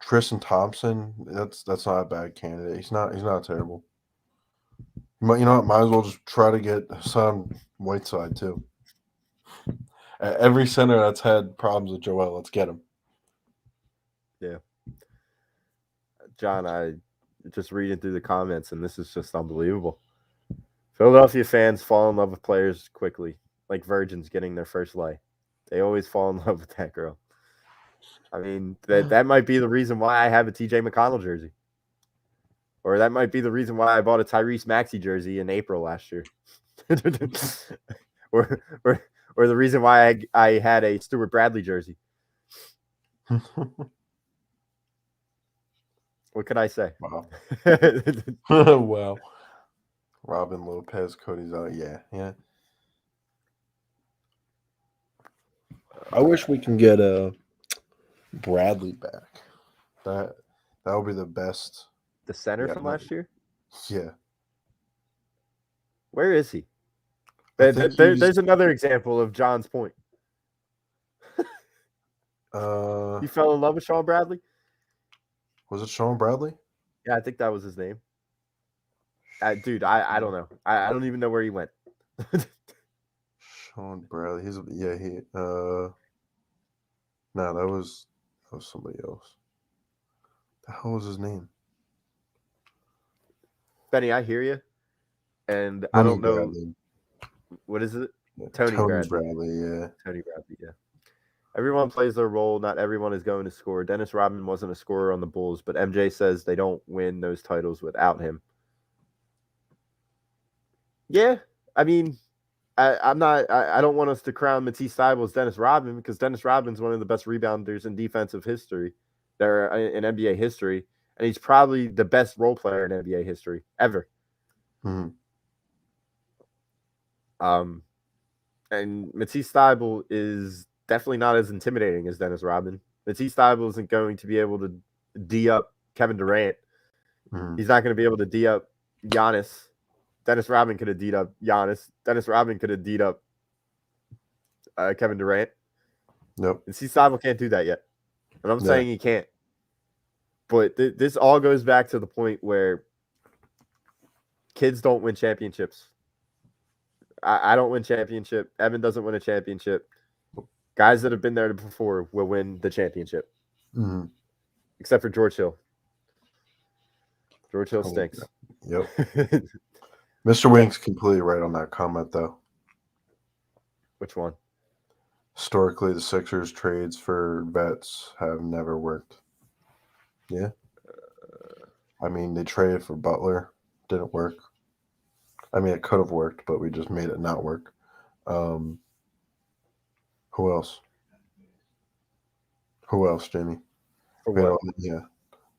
Tristan Thompson, that's not a bad candidate. He's not terrible. Might as well just try to get Hassan Whiteside too. Every center that's had problems with Joel, let's get him. Yeah. John, I just reading through the comments, and this is just unbelievable. Philadelphia fans fall in love with players quickly, like virgins getting their first lay. They always fall in love with that girl. I mean, that might be the reason why I have a TJ McConnell jersey. Or that might be the reason why I bought a Tyrese Maxey jersey in April last year. or the reason why I had a Stuart Bradley jersey. What could I say? Wow. Wow. Robin Lopez, Cody's out. Yeah. I wish we can get Bradley back. That would be the best. The center from last year? Yeah. Where is he? There's another example of John's point. You fell in love with Sean Bradley? Was it Sean Bradley? Yeah, I think that was his name. Dude, I don't know. I don't even know where he went. Sean Bradley. No, that was somebody else. The hell was his name? Benny, I hear you. And I don't know. Bradley. What is it? Yeah, Tony Bradley. Yeah. Tony Bradley, yeah. Everyone plays their role. Not everyone is going to score. Dennis Rodman wasn't a scorer on the Bulls, but MJ says they don't win those titles without him. Yeah, I mean, I don't want us to crown Matisse Thybulle as Dennis Rodman because Dennis Rodman's one of the best rebounders in defensive history, there in NBA history, and he's probably the best role player in NBA history ever. Mm-hmm. And Matisse Thybulle is definitely not as intimidating as Dennis Rodman. Matisse Thybulle isn't going to be able to D up Kevin Durant. Mm-hmm. He's not going to be able to D up Giannis. Dennis Rodman could have D'd up Giannis. Dennis Rodman could have D'd up Kevin Durant. Nope. And Thybulle can't do that yet. And I'm saying he can't. But this all goes back to the point where kids don't win championships. I don't win championship. Evan doesn't win a championship. Guys that have been there before will win the championship. Mm-hmm. Except for George Hill. George Hill stinks. Yep. Mr. Wink's completely right on that comment, though. Which one? Historically, the Sixers trades for vets have never worked. Yeah. I mean, they traded for Butler. Didn't work. I mean, it could have worked, but we just made it not work. Who else? Who else, Jamie? Yeah.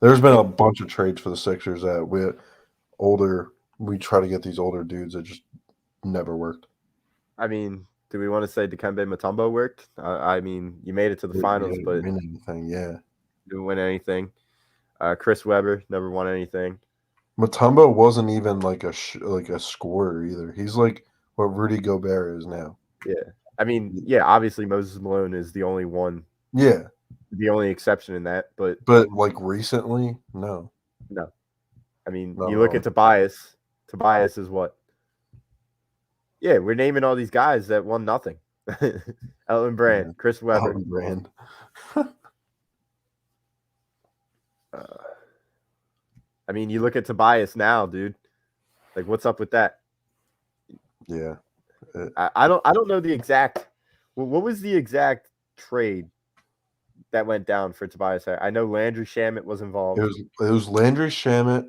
There's been a bunch of trades for the Sixers that we try to get these older dudes that just never worked. I mean, do we want to say Dikembe Mutombo worked? I mean, you made it to the finals, but didn't win anything. Yeah, didn't win anything. Chris Webber never won anything. Mutombo wasn't even like a scorer either. He's like what Rudy Gobert is now. Yeah, I mean, yeah, obviously Moses Malone is the only one. Yeah, the only exception in that, but like recently, no. I mean, you look at Tobias. Tobias is what? Yeah, we're naming all these guys that won nothing. Elton Brand, Chris Webber. Elton Brand. I mean, you look at Tobias now, dude. Like, what's up with that? Yeah. I don't know the exact. What was the exact trade that went down for Tobias? I know Landry Shamet was involved. It was Landry Shamet.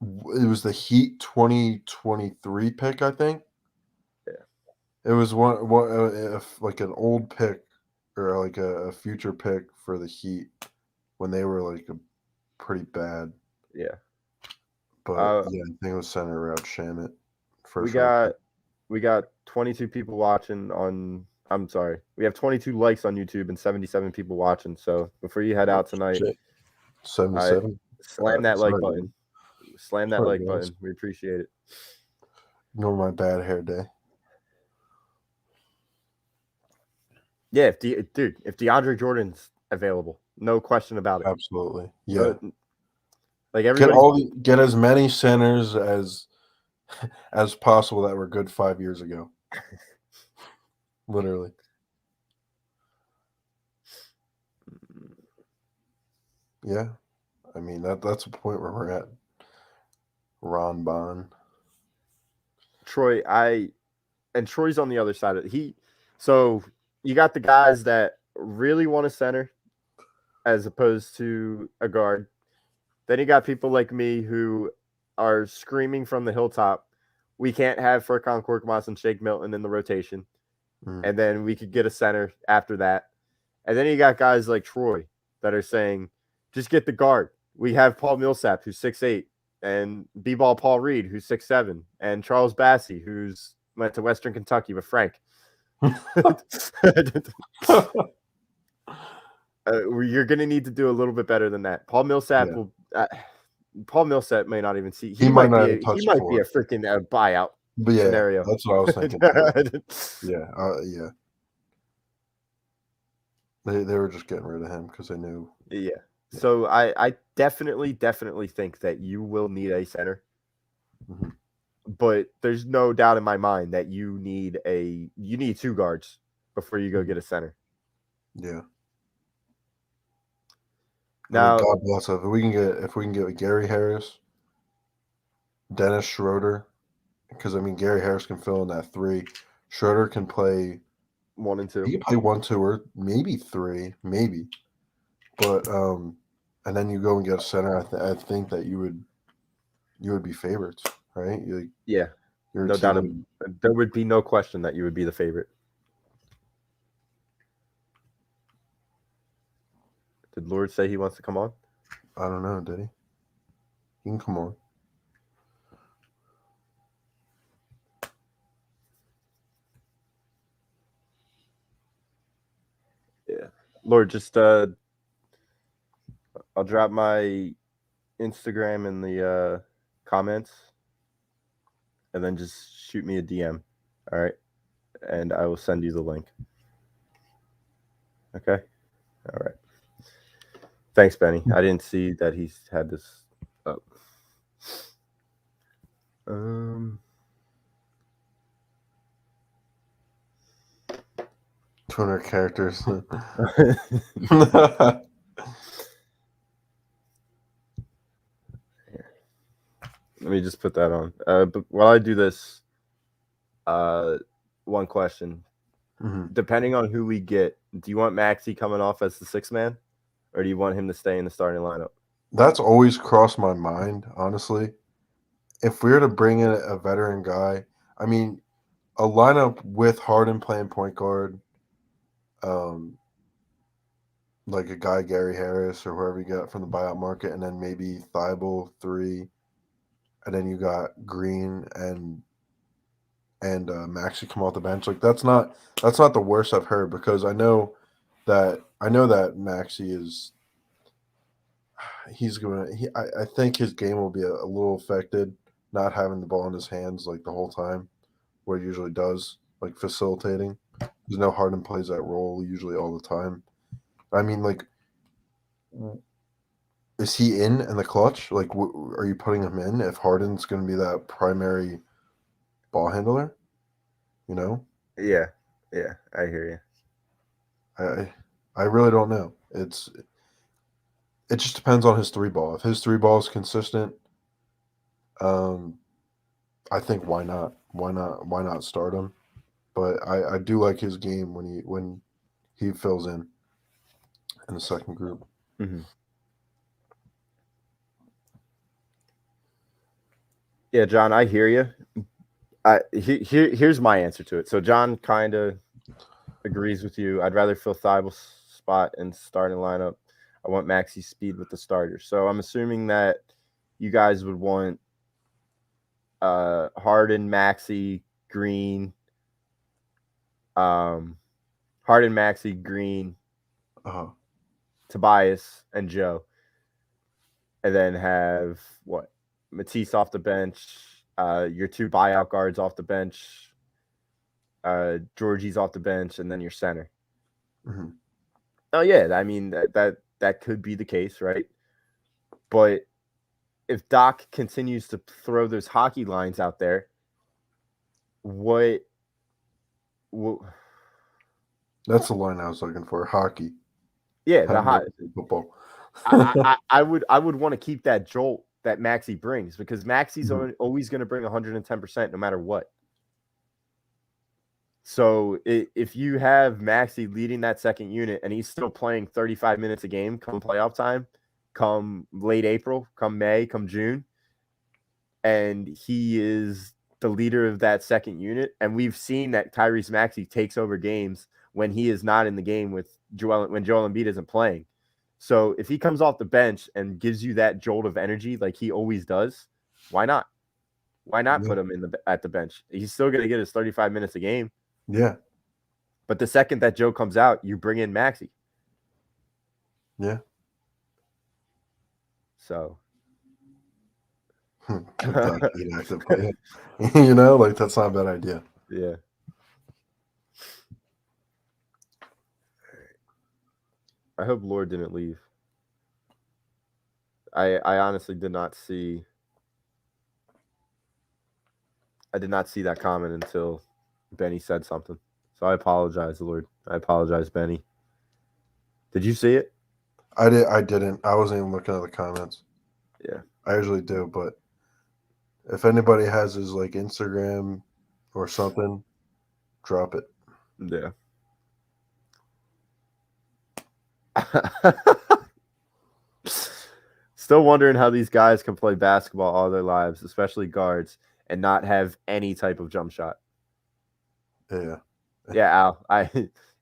It was the Heat 2023 pick, I think. Yeah. It was one like an old pick or like a future pick for the Heat when they were like a pretty bad. Yeah. But I think it was centered around Shamet. We got 22 people watching on. I'm sorry. We have 22 likes on YouTube and 77 people watching. So before you head out tonight, 77. Slam that like button. Slam that like button. We appreciate it. Ignore my bad hair day. Yeah, if DeAndre Jordan's available, no question about it. Absolutely. Yeah. Like everybody get as many centers as possible that were good 5 years ago. Literally. Yeah. I mean that's a point where we're at. Ron Bond. Troy's on the other side of it. So you got the guys that really want a center as opposed to a guard. Then you got people like me who are screaming from the hilltop, we can't have Furkan Korkmaz and Shake Milton in the rotation. And then we could get a center after that. And then you got guys like Troy that are saying, just get the guard. We have Paul Millsap, who's 6'8", and B-ball Paul Reed, who's 6'7", and Charles Bassey, who's went to Western Kentucky with Frank. You're going to need to do a little bit better than that. Paul Millsap will. Paul Millsap may not even see. He might be a freaking buyout scenario. That's what I was thinking. Yeah. They were just getting rid of him because they knew. Yeah. So I definitely think that you will need a center. Mm-hmm. But there's no doubt in my mind that you need 2 guards before you go get a center. Yeah. Now, God bless us. If we can get Gary Harris, Dennis Schroeder, because Gary Harris can fill in that 3. Schroeder can play 1 and 2. He can play 1, 2, or maybe 3, maybe. But and then you go and get a center. I think that you would be favorites, right? No doubt. There would be no question that you would be the favorite. Did Lord say he wants to come on? I don't know. Did he? He can come on. Yeah. Lord, just I'll drop my Instagram in the comments, and then just shoot me a DM. All right. And I will send you the link. Okay. All right. Thanks, Benny. I didn't see that he's had this up. 200 characters. Let me just put that on. But while I do this, one question. Mm-hmm. Depending on who we get, do you want Maxey coming off as the 6th man, or do you want him to stay in the starting lineup? That's always crossed my mind, honestly. If we were to bring in a veteran guy, a lineup with Harden playing point guard, like a guy Gary Harris or whoever you got from the buyout market, and then maybe Thybulle 3, and then you got Green and Maxey come off the bench. Like that's not the worst I've heard, because I know that Maxey is. I think his game will be a little affected not having the ball in his hands like the whole time, where he usually does, like facilitating. There's no Harden plays that role usually all the time. Is he in the clutch? Like, are you putting him in if Harden's going to be that primary ball handler? Yeah, I hear you. I really don't know. It just depends on his 3-ball. If his 3-ball is consistent, I think why not? Why not start him? But I do like his game when he fills in the second group. Mm-hmm. Yeah, John, I hear you. Here's my answer to it. So John kind of agrees with you. I'd rather fill Thybulle's spot in starting lineup. I want Maxey's speed with the starters. So I'm assuming that you guys would want Harden, Maxey, Green, Harden, Maxey, Green, Tobias, and Joe. And then have Matisse off the bench, your 2 buyout guards off the bench, Georgie's off the bench, and then your center. Mm-hmm. Oh yeah, that could be the case, right? But if Doc continues to throw those hockey lines out there, what that's the line I was looking for. Hockey. Yeah, the football. I would want to keep that jolt that Maxey brings, because Maxey's always going to bring 110% no matter what. So if you have Maxey leading that second unit and he's still playing 35 minutes a game come playoff time, come late April, come May, come June, and he is the leader of that second unit, and we've seen that Tyrese Maxey takes over games when he is not in the game when Joel Embiid isn't playing. So if he comes off the bench and gives you that jolt of energy like he always does, why not? Why not put him at the bench? He's still going to get his 35 minutes a game. Yeah. But the second that Joe comes out, you bring in Maxey. Yeah. So. Inactive player. You know, like that's not a bad idea. Yeah. I hope Lord didn't leave. I honestly did not see. I did not see that comment until Benny said something. So I apologize, Lord. I apologize, Benny. Did you see it? I didn't. I wasn't even looking at the comments. Yeah. I usually do, but if anybody has his like Instagram or something, drop it. Yeah. Still wondering how these guys can play basketball all their lives, especially guards, and not have any type of jump shot. Yeah. Yeah, Al.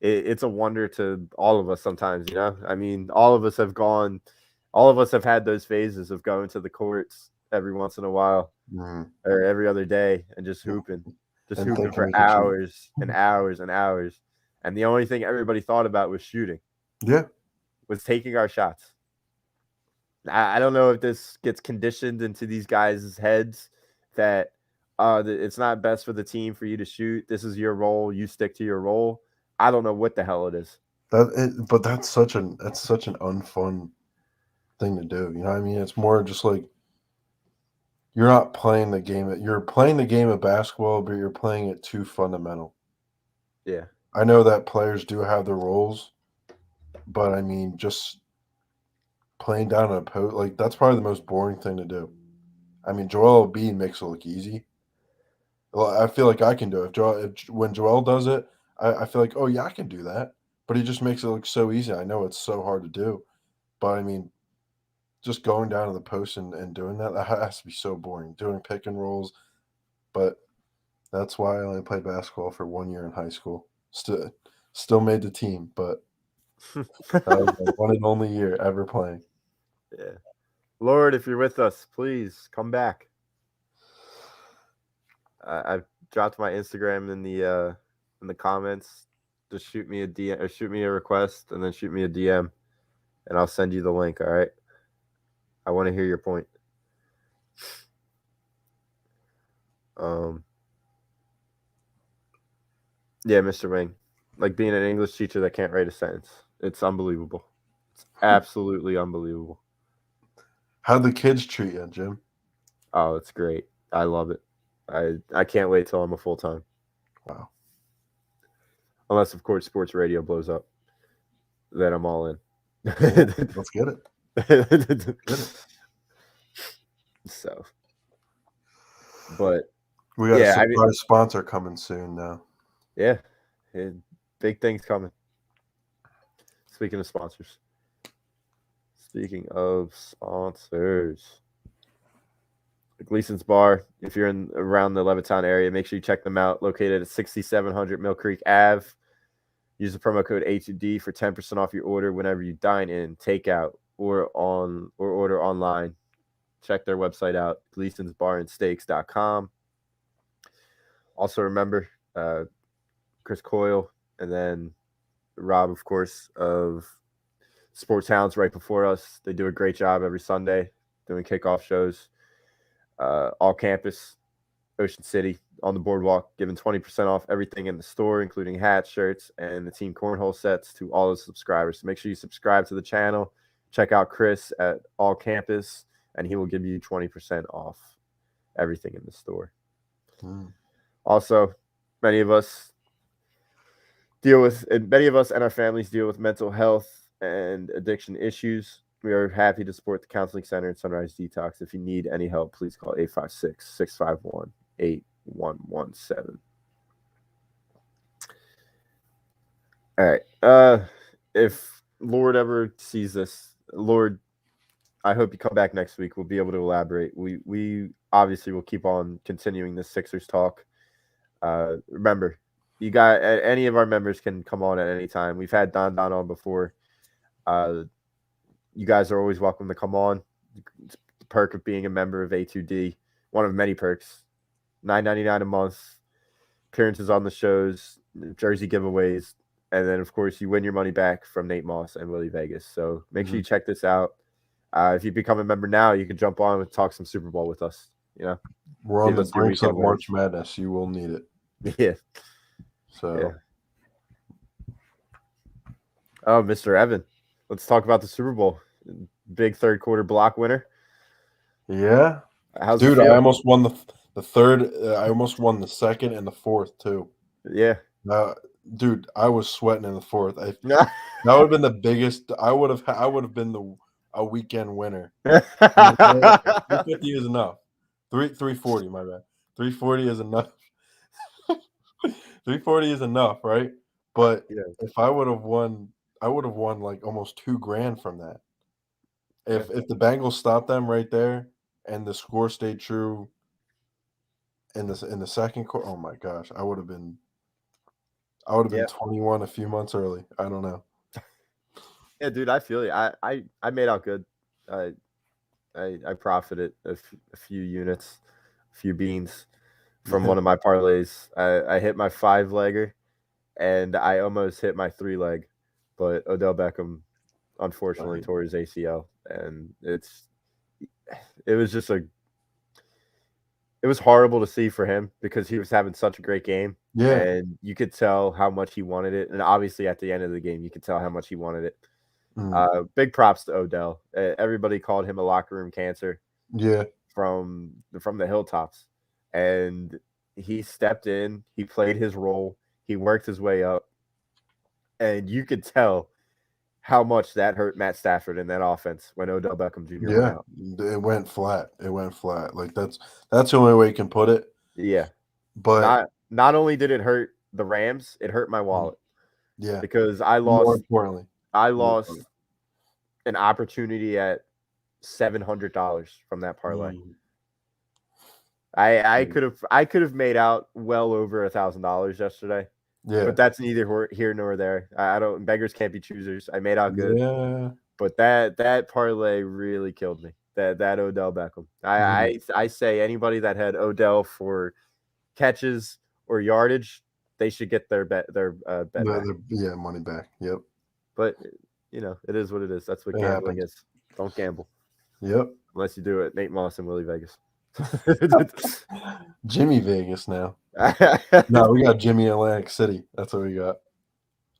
It's a wonder to all of us sometimes, you know? I mean, all of us have had those phases of going to the courts every once in a while or every other day and just hooping for hours and hours and hours. And the only thing everybody thought about was shooting. Yeah. Was taking our shots. I don't know if this gets conditioned into these guys' heads that it's not best for the team for you to shoot. This is your role. You stick to your role. I don't know what the hell it is. But that's such an unfun thing to do. You know what I mean? It's more just like you're not playing the game. You're playing the game of basketball, but you're playing it too fundamental. Yeah. I know that players do have their roles, but I mean, just playing down a post, like that's probably the most boring thing to do. I mean, Joel Embiid makes it look easy. Well, I feel like I can do it. When Joel does it, I feel like, oh yeah, I can do that. But he just makes it look so easy. I know it's so hard to do, but I mean, just going down to the post and doing that has to be so boring. Doing pick and rolls, but that's why I only played basketball for 1 year in high school. Still made the team, but that was my one and only year ever playing. Yeah. Lord, if you're with us, please come back. I've dropped my Instagram in the comments. Just shoot me a DM or shoot me a request and then shoot me a DM and I'll send you the link, all right? I want to hear your point. Yeah, Mr. Wing. Like being an English teacher that can't write a sentence. It's unbelievable. It's absolutely unbelievable. How'd the kids treat you, Jim? Oh, it's great. I love it. I can't wait till I'm a full-time. Wow. Unless, of course, sports radio blows up. Then I'm all in. Let's get it. So, but we got a surprise sponsor coming soon now. Yeah, big things coming. Speaking of sponsors, Gleason's Bar. If you're around the Levittown area, make sure you check them out. Located at 6700 Mill Creek Ave. Use the promo code A2D for 10% off your order whenever you dine in, takeout, or order online. Check their website out, gleasonsbarandsteaks.com. Also remember, Chris Coyle and then Rob, of course, of Sports Hounds right before us. They do a great job every Sunday doing kickoff shows. All campus, Ocean City, on the boardwalk, giving 20% off everything in the store, including hats, shirts, and the team cornhole sets to all the subscribers. So make sure you subscribe to the channel. Check out Chris at All Campus, and he will give you 20% off everything in the store. Also, many of us and our families deal with mental health and addiction issues. We are happy to support the Counseling Center and Sunrise Detox. If you need any help, please call 856-651-8117. All right. If Lord ever sees this, Lord, I hope you come back next week. We'll be able to elaborate. We obviously will keep on continuing this Sixers talk. Remember, you got any of our members can come on at any time. We've had Don on before. you guys are always welcome to come on. It's the perk of being a member of A2D, one of many perks. $9.99 a month, appearances on the shows, jersey giveaways, and then of course you win your money back from Nate Moss and Willie Vegas. So make sure you check this out. If you become a member now, you can jump on and talk some Super Bowl with us. We're on the brink of March Madness. You will need it. Yeah. So. Yeah. Oh, Mr. Evan, let's talk about the Super Bowl. Big third quarter block winner. Yeah. Dude, I almost won the third. I almost won the second and the fourth too. Yeah. Dude, I was sweating in the fourth. That would have been the biggest. I would have been a weekend winner. 350 is enough. 340, my bad. 340 is enough. 340 is enough, right? But if I would have won, I would have won like almost $2,000 from that. If the Bengals stopped them right there and the score stayed true in the second quarter, oh my gosh, I would have been 21 a few months early. I don't know. Yeah, dude, I feel you. I made out good. I profited a few units, a few beans from one of my parlays. I hit my 5-legger, and I almost hit my 3-leg, but Odell Beckham unfortunately tore his ACL, and it was horrible to see for him because he was having such a great game. Yeah. And you could tell how much he wanted it. And obviously at the end of the game, you could tell how much he wanted it. Big props to Odell. Everybody called him a locker room cancer. Yeah. From the hilltops. And he stepped in, he played his role, he worked his way up. And you could tell how much that hurt Matt Stafford in that offense when Odell Beckham Jr. went out. It went flat. Like that's the only way you can put it. Yeah. But not only did it hurt the Rams, it hurt my wallet. Yeah. Because I lost more importantly. An opportunity at $700 from that parlay. I could have made out well over $1,000 yesterday. Yeah. But that's neither here nor there. I don't. Beggars can't be choosers. I made out good. Yeah. But that parlay really killed me. That Odell Beckham. I say anybody that had Odell for catches or yardage, they should get their bet back. Money back. Yep. But it is what it is. That's what gambling is. Don't gamble. Yep. Unless you do it, Nate Moss and Willie Vegas. Jimmy Vegas now. No, we got Jimmy Atlantic City. That's what we got.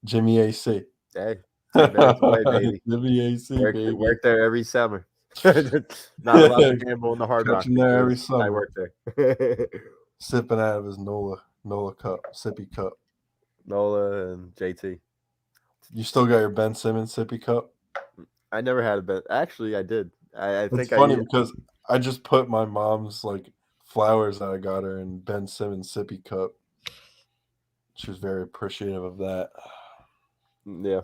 Jimmy AC. Hey, away, baby. Jimmy AC. Work there every summer. Not allowed to gamble in the Hard Rock. There every summer. I work there. Sipping out of his Nola cup, sippy cup. Nola and JT. You still got your Ben Simmons sippy cup? I never had a Ben. Actually, I did. I think it's funny because I just put my mom's flowers that I got her in Ben Simmons sippy cup. She was very appreciative of that. Yeah.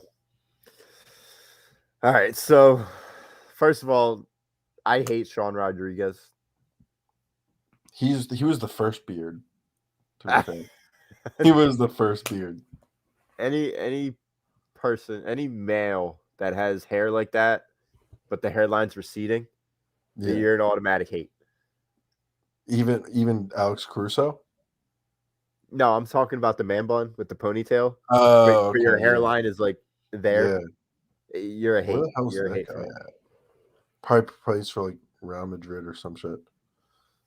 All right. So, first of all, I hate Sean Rodriguez. He was the first beard. He was the first beard. Any person, any male that has hair like that, but the hairline's receding, you're an automatic hate. Even Alex Caruso? No, I'm talking about the man bun with the ponytail. Oh, but your hairline is there. Yeah. You're a hate. You're a hate. Probably plays for Real Madrid or some shit.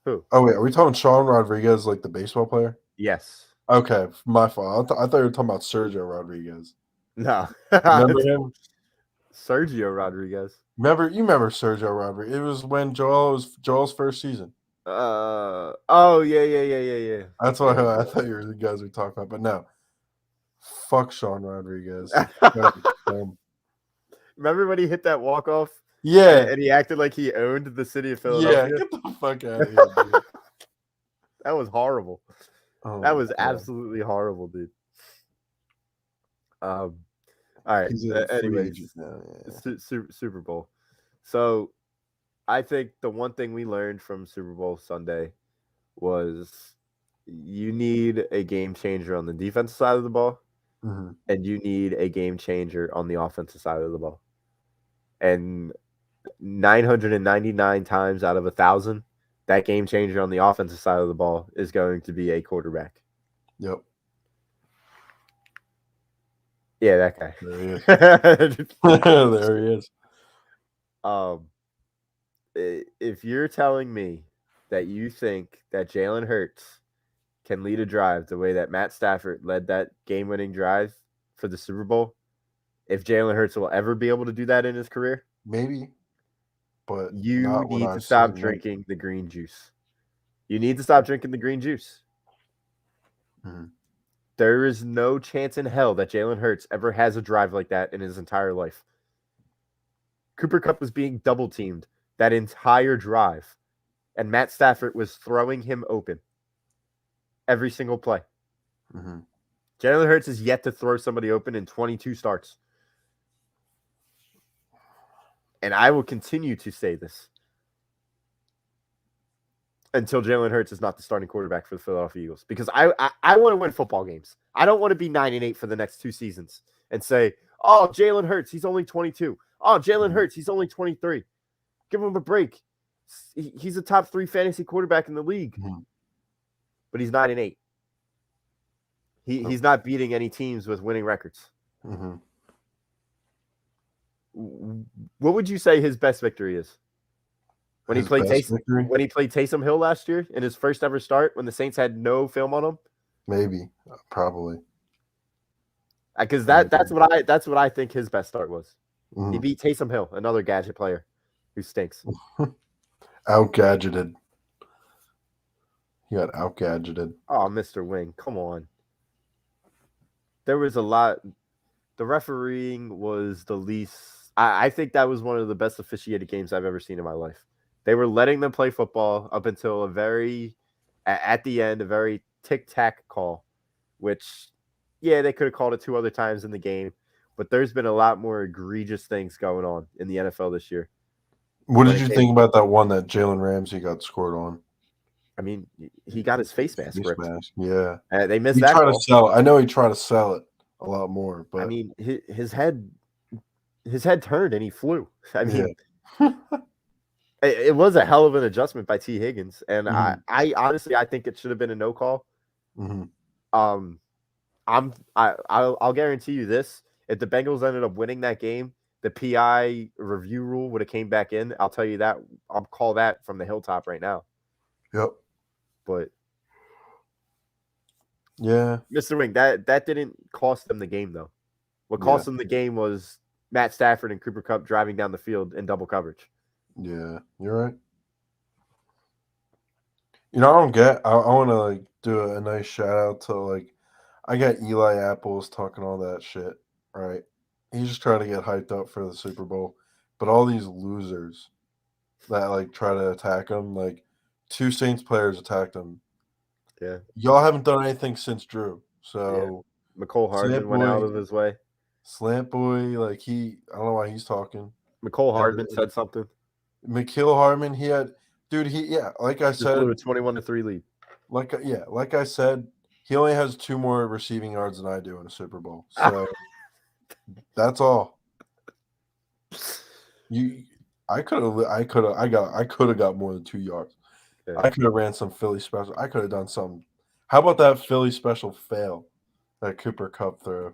Who? Oh wait, are we talking Sean Rodriguez, the baseball player? Yes. Okay, my fault. I thought you were talking about Sergio Rodriguez. No. Remember him? Sergio Rodriguez. You remember Sergio Rodriguez? It was when Joel's first season. Oh yeah. That's what I thought you guys were talking about, but no. Fuck Sean Rodriguez. Remember when he hit that walk-off? Yeah. And he acted like he owned the city of Philadelphia? Yeah, get the fuck out of here, dude. That was horrible. Oh, that was absolutely horrible, dude. All right. Anyways, Super Bowl. So, I think the one thing we learned from Super Bowl Sunday was you need a game changer on the defensive side of the ball, and you need a game changer on the offensive side of the ball. And 999 times out of 1,000, that game changer on the offensive side of the ball is going to be a quarterback. Yep. Yeah, that guy. There he is. There he is. If you're telling me that you think that Jalen Hurts can lead a drive the way that Matt Stafford led that game-winning drive for the Super Bowl, if Jalen Hurts will ever be able to do that in his career, maybe, but you need to stop drinking the green juice. You need to stop drinking the green juice. Mm-hmm. There is no chance in hell that Jalen Hurts ever has a drive like that in his entire life. Cooper Kupp was being double-teamed that entire drive, and Matt Stafford was throwing him open every single play. Mm-hmm. Jalen Hurts is yet to throw somebody open in 22 starts. And I will continue to say this until Jalen Hurts is not the starting quarterback for the Philadelphia Eagles. Because I want to win football games. I don't want to be 9-8 for the next 2 seasons and say, oh, Jalen Hurts, he's only 22. Oh, Jalen Hurts, he's only 23. Give him a break. He's a top 3 fantasy quarterback in the league. Mm-hmm. But he's 9-8. He's not beating any teams with winning records. Mm-hmm. What would you say his best victory is? When he played Taysom Hill last year in his first ever start, when the Saints had no film on him? Maybe, probably. Because that's what I think his best start was. Mm-hmm. He beat Taysom Hill, another gadget player who stinks. Out-gadgeted. He got out-gadgeted. Oh, Mr. Wing, come on. There was a lot. The refereeing was the least. I think that was one of the best officiated games I've ever seen in my life. They were letting them play football up until at the end, a very tic-tac call, which, yeah, they could have called it 2 other times in the game, but there's been a lot more egregious things going on in the NFL this year. What did you think about that one that Jalen Ramsey got scored on? I mean, he got his face mask ripped. Yeah. They missed that call. I know he tried to sell it a lot more, but I mean, his head turned and he flew. I mean, it was a hell of an adjustment by T. Higgins, and I honestly think it should have been a no call. Mm-hmm. I'll guarantee you this: if the Bengals ended up winning that game, the PI review rule would have came back in. I'll tell you that. I'll call that from the hilltop right now. Yep. But yeah, Mr. Wing, that didn't cost them the game though. What cost them the game was Matt Stafford and Cooper Kupp driving down the field in double coverage. Yeah, you're right. I don't get. I want to do a nice shout out to I got Eli Apples talking all that shit, right? He's just trying to get hyped up for the Super Bowl, but all these losers that try to attack him, 2 Saints players attacked him. Yeah, y'all haven't done anything since Drew. So McCole Hardman went out of his way. Slant Boy, I don't know why he's talking. McCole Hardman said something. McKeel Hardman, he had, dude, like I said, blew a 21-3 lead. Like I said, he only has 2 more receiving yards than I do in a Super Bowl. So that's all. I could have got more than 2 yards. Yeah. I could have ran some Philly special. I could have done something. How about that Philly special fail that Cooper Kupp threw?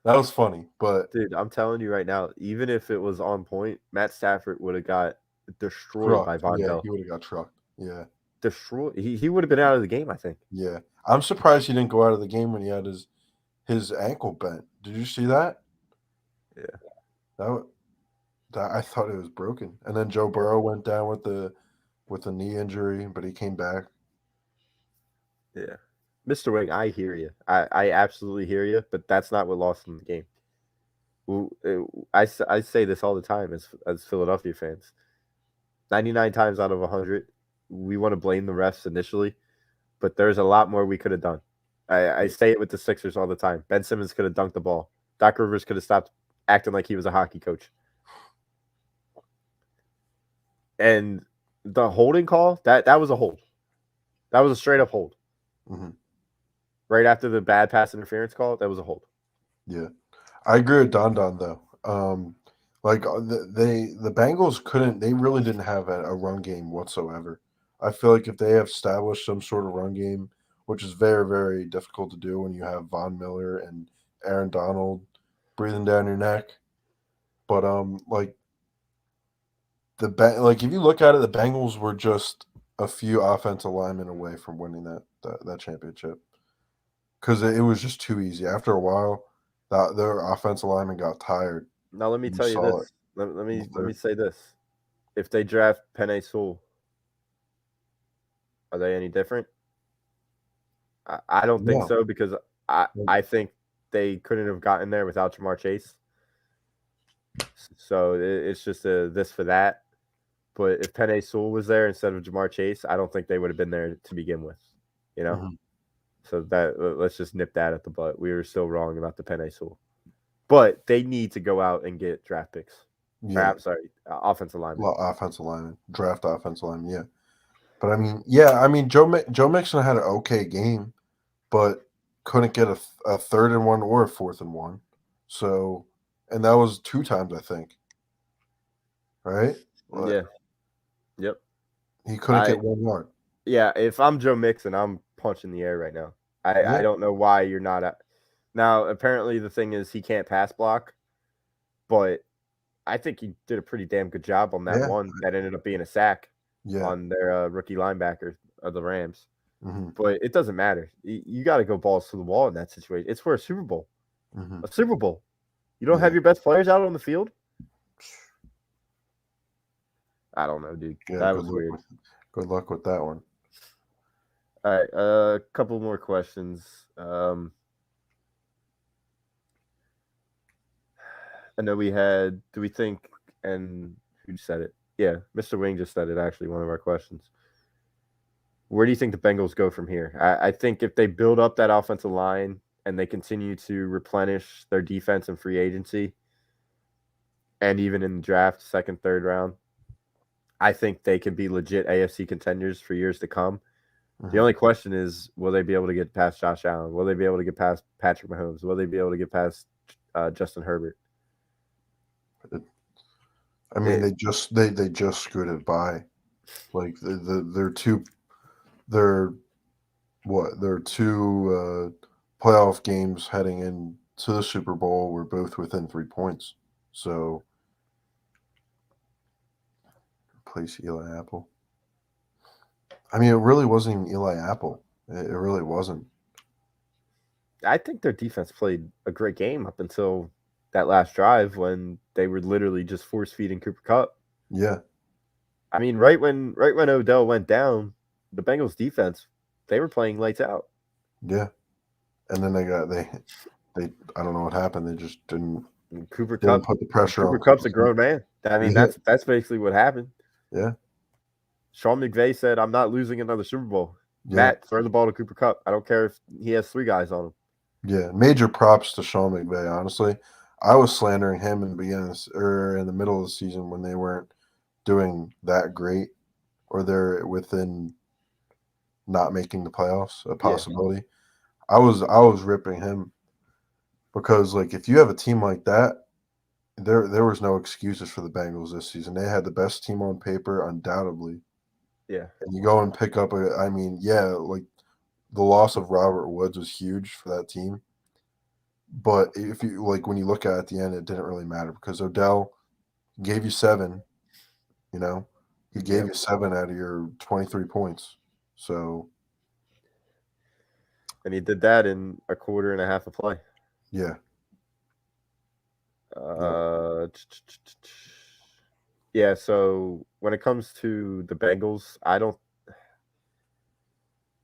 That was funny, but dude, I'm telling you right now, even if it was on point, Matt Stafford would have got destroyed by Von Bell. He would have got trucked. Yeah, destroyed. He would have been out of the game, I think. Yeah, I'm surprised he didn't go out of the game when he had his ankle bent. Did you see that? Yeah, that I thought it was broken. And then Joe Burrow went down with a knee injury, but he came back. Yeah. Mr. Wing, I hear you. I absolutely hear you, but that's not what lost them the game. I say this all the time as Philadelphia fans. 99 times out of 100, we want to blame the refs initially, but there's a lot more we could have done. I say it with the Sixers all the time. Ben Simmons could have dunked the ball. Doc Rivers could have stopped acting like he was a hockey coach. And the holding call, that was a hold. That was a straight-up hold. Mm-hmm. Right after the bad pass interference call, that was a hold. Yeah. I agree with Don though. Like the Bengals couldn't. They really didn't have a run game whatsoever. I feel like if they have established some sort of run game, which is very very difficult to do when you have Von Miller and Aaron Donald breathing down your neck, but like like if you look at it, the Bengals were just a few offensive linemen away from winning that championship because it was just too easy. After a while, their offensive linemen got tired. Now let me You tell you saw it. this. Let me say this. If they draft Penei Sewell, are they any different? I don't think No. so because I think they couldn't have gotten there without Jamar Chase. So it's just a this for that. But if Penei Sewell was there instead of Jamar Chase, I don't think they would have been there to begin with. You know? Mhm. So that let's just nip that at the butt. We were still wrong about the Penei Sewell. But they need to go out and get draft picks. Yeah. I'm sorry, offensive linemen. Offensive lineman, draft offensive lineman, yeah. But I mean, Joe Mixon had an okay game, but couldn't get a 3rd and 1 or a 4th and 1. So, and that was 2 times, I think. Right? Yeah. Yep. He couldn't get 1 yard. Yeah, if I'm Joe Mixon, I'm punching the air right now. I don't know why you're not at. Now, apparently the thing is he can't pass block, but I think he did a pretty damn good job on that one that ended up being a sack on their rookie linebacker of the Rams. Mm-hmm. But it doesn't matter. You got to go balls to the wall in that situation. It's for a Super Bowl. Mm-hmm. A Super Bowl. You don't have your best players out on the field? I don't know, dude. Yeah, that was weird. Good luck with that one. All right, a couple more questions. I know we had. Do we think? And who said it? Yeah, Mr. Wing just said it. Actually, one of our questions. Where do you think the Bengals go from here? I think if they build up that offensive line and they continue to replenish their defense and free agency, and even in the draft, 2nd, 3rd round, I think they can be legit AFC contenders for years to come. Mm-hmm. The only question is, will they be able to get past Josh Allen? Will they be able to get past Patrick Mahomes? Will they be able to get past Justin Herbert? I mean, they just scooted by. Like their two playoff games heading into the Super Bowl were both within 3 points. So replace Eli Apple. I mean, it really wasn't even Eli Apple. It really wasn't. I think their defense played a great game up until that last drive when they were literally just force feeding Cooper Kupp. Yeah. I mean, right when Odell went down, the Bengals defense, they were playing lights out. Yeah. And then they I don't know what happened. They just didn't Cooper Kupp put the pressure on. Cooper Kupp's a grown man. I mean, that's basically what happened. Yeah. Sean McVay said, "I'm not losing another Super Bowl." Yeah. Matt, throw the ball to Cooper Kupp. I don't care if he has 3 guys on him. Yeah, major props to Sean McVay, honestly. I was slandering him in the beginning or in the middle of the season when they weren't doing that great, or they're within not making the playoffs, a possibility. Yeah. I was ripping him because, like, if you have a team like that, there was no excuses for the Bengals this season. They had the best team on paper, undoubtedly. Yeah. And you go and pick up like the loss of Robert Woods was huge for that team. But if you when you look at it at the end, it didn't really matter because Odell gave you 7. You know, he gave you 7 out of your 23 points. So, and he did that in a quarter and a half of play. Yeah. Yeah. So when it comes to the Bengals, I don't.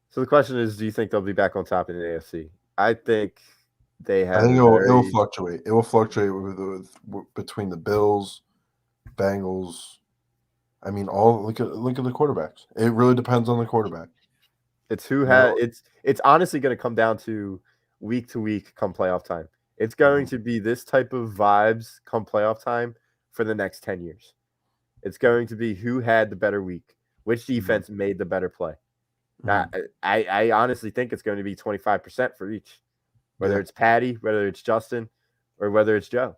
So the question is, do you think they'll be back on top in the AFC? I think they have. I think it'll fluctuate. It will fluctuate with between the Bills, Bengals. I mean, look at the quarterbacks. It really depends on the quarterback. It's it's honestly going to come down to week to week come playoff time. It's going to be this type of vibes come playoff time for the next 10 years. It's going to be who had the better week, which defense made the better play. I honestly think it's going to be 25% for each, whether it's Patty, whether it's Justin, or whether it's Joe.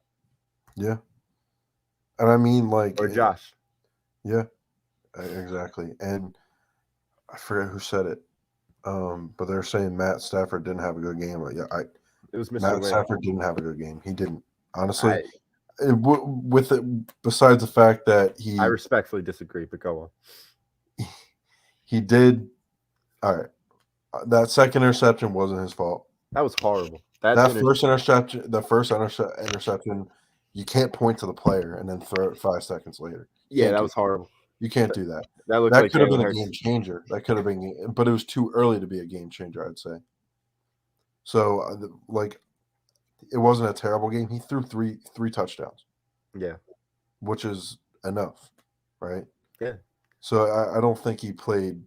Yeah. And I mean, like, or Josh. Yeah, exactly. And I forget who said it, but they're saying Matt Stafford didn't have a good game. Yeah, It was Mr. Matt Wing. Stafford didn't have a good game. He didn't, honestly. With it, besides the fact that I respectfully disagree, but go on. He did. All right, that second interception wasn't his fault. That was horrible. That first interception, interception, you can't point to the player and then throw it 5 seconds later. Yeah, that was horrible. You can't do that. That looked like could have been a game changer. That could have been, but it was too early to be a game changer, I'd say. So, like, it wasn't a terrible game. He threw three touchdowns. Yeah, which is enough, right? Yeah. So I don't think he played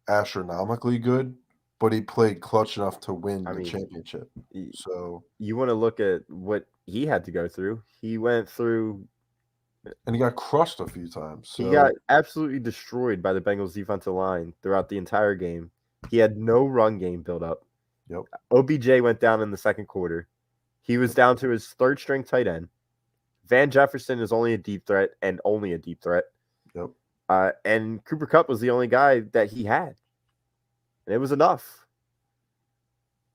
astronomically good, but he played clutch enough to win the championship. So you want to look at what he had to go through. He went through, and he got crushed a few times. So. He got absolutely destroyed by the Bengals defensive line throughout the entire game. He had no run game build up. Yep. OBJ went down in the second quarter. He was down to his third string tight end. Van Jefferson is only a deep threat and only a deep threat. Yep. And Cooper Kupp was the only guy that he had. And it was enough.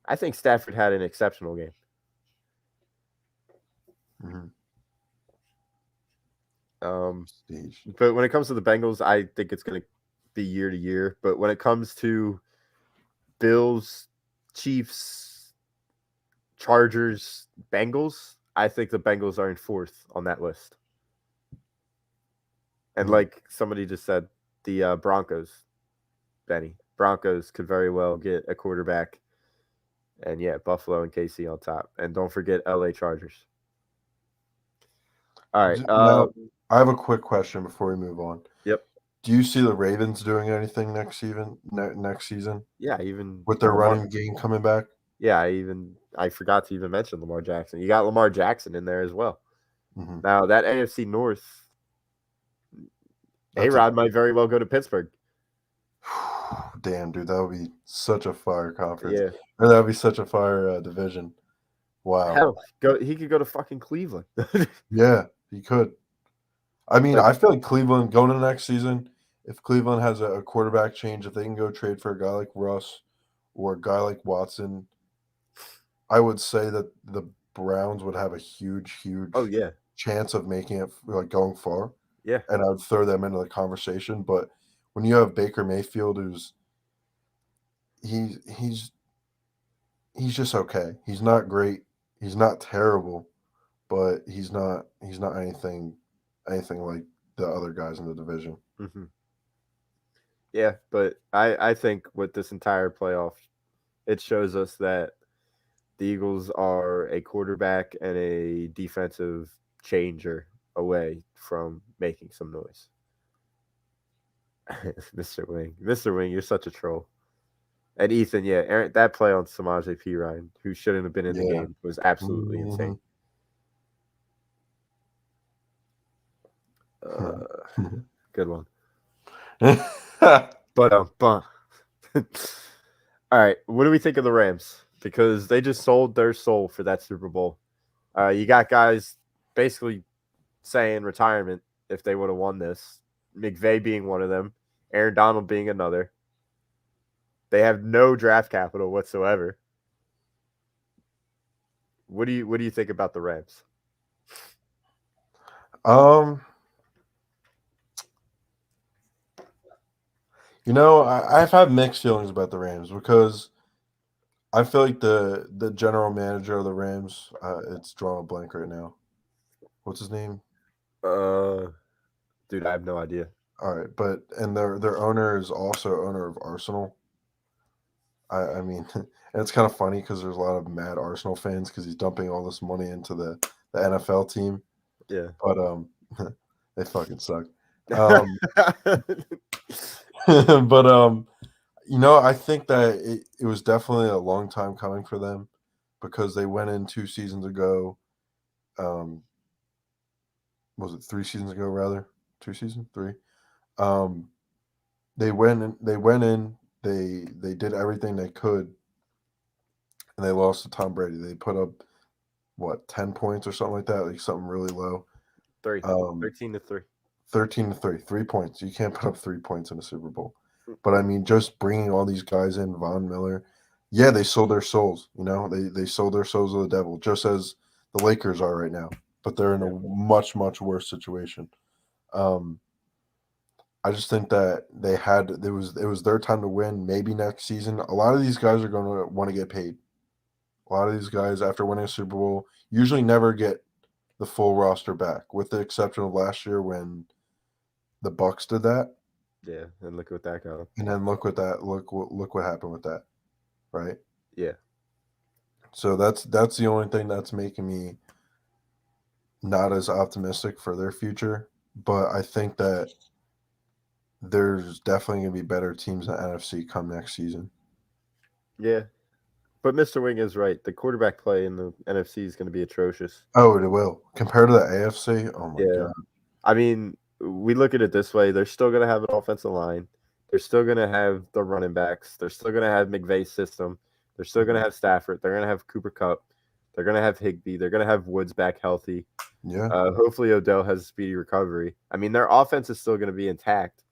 I think Stafford had an exceptional game. Mm-hmm. But when it comes to the Bengals, I think it's going to be year to year. But when it comes to Bills, Chiefs, Chargers, Bengals, I think the Bengals are in fourth on that list. And like somebody just said, the Broncos, Benny, Broncos could very well get a quarterback. And yeah, Buffalo and KC on top. And don't forget LA Chargers. All right. Now, I have a quick question before we move on. Yep. Do you see the Ravens doing anything next season? Yeah, even with their running game coming back. Yeah, I forgot to even mention Lamar Jackson. You got Lamar Jackson in there as well. Mm-hmm. Now that AFC North, A-Rod might very well go to Pittsburgh. Damn, dude, that would be such a fire conference. Yeah, or that would be such a fire division. Wow. Hell, he could go to fucking Cleveland. Yeah, he could. I mean, I feel like Cleveland going into next season, if Cleveland has a quarterback change, if they can go trade for a guy like Russ or a guy like Watson, I would say that the Browns would have a huge chance of making it, like, going far. Yeah. And I would throw them into the conversation. But when you have Baker Mayfield, who's he's just okay. He's not great. He's not terrible, but he's not anything like the other guys in the division. Mm-hmm. Yeah, but I think with this entire playoff, it shows us that the Eagles are a quarterback and a defensive changer away from making some noise. Mr. Wing, you're such a troll. And Ethan, yeah, Aaron, that play on Samaje Perine, who shouldn't have been in the game, was absolutely insane. Good one. But all right, what do we think of the Rams? Because they just sold their soul for that Super Bowl. You got guys basically saying retirement if they would have won this. McVay being one of them, Aaron Donald being another. They have no draft capital whatsoever. What do you think about the Rams? You know, I've had mixed feelings about the Rams because I feel like the general manager of the Rams, it's drawing a blank right now. What's his name? Dude, I have no idea. All right, but and their owner is also owner of Arsenal. I mean, and it's kind of funny because there's a lot of mad Arsenal fans because he's dumping all this money into the NFL team. Yeah, but they fucking suck. But you know, I think that it was definitely a long time coming for them because they went in 2 seasons ago. Was it 3 seasons ago? Rather, 2 seasons, 3. They went in. They did everything they could, and they lost to Tom Brady. They put up 10 points or something like that, like something really low. 3. 13-3. 13-3, 3 points. You can't put up 3 points in a Super Bowl. But I mean, just bringing all these guys in, Von Miller, yeah, they sold their souls. They sold their souls to the devil, just as the Lakers are right now. But they're in a much, much worse situation. I just think that it was their time to win. Maybe next season, a lot of these guys are going to want to get paid. A lot of these guys, after winning a Super Bowl, usually never get the full roster back, with the exception of last year when the Bucks did that. Yeah, and look what that got. And then look what happened with that, right? Yeah. So that's the only thing that's making me not as optimistic for their future. But I think that there's definitely going to be better teams in the NFC come next season. Yeah. But Mr. Wing is right. The quarterback play in the NFC is going to be atrocious. Oh, it will. Compared to the AFC, oh my God. I mean, we look at it this way. They're still going to have an offensive line. They're still going to have the running backs. They're still going to have McVay's system. They're still going to have Stafford. They're going to have Cooper Kupp. They're going to have Higbee. They're going to have Woods back healthy. Yeah. Hopefully Odell has a speedy recovery. I mean, their offense is still going to be intact.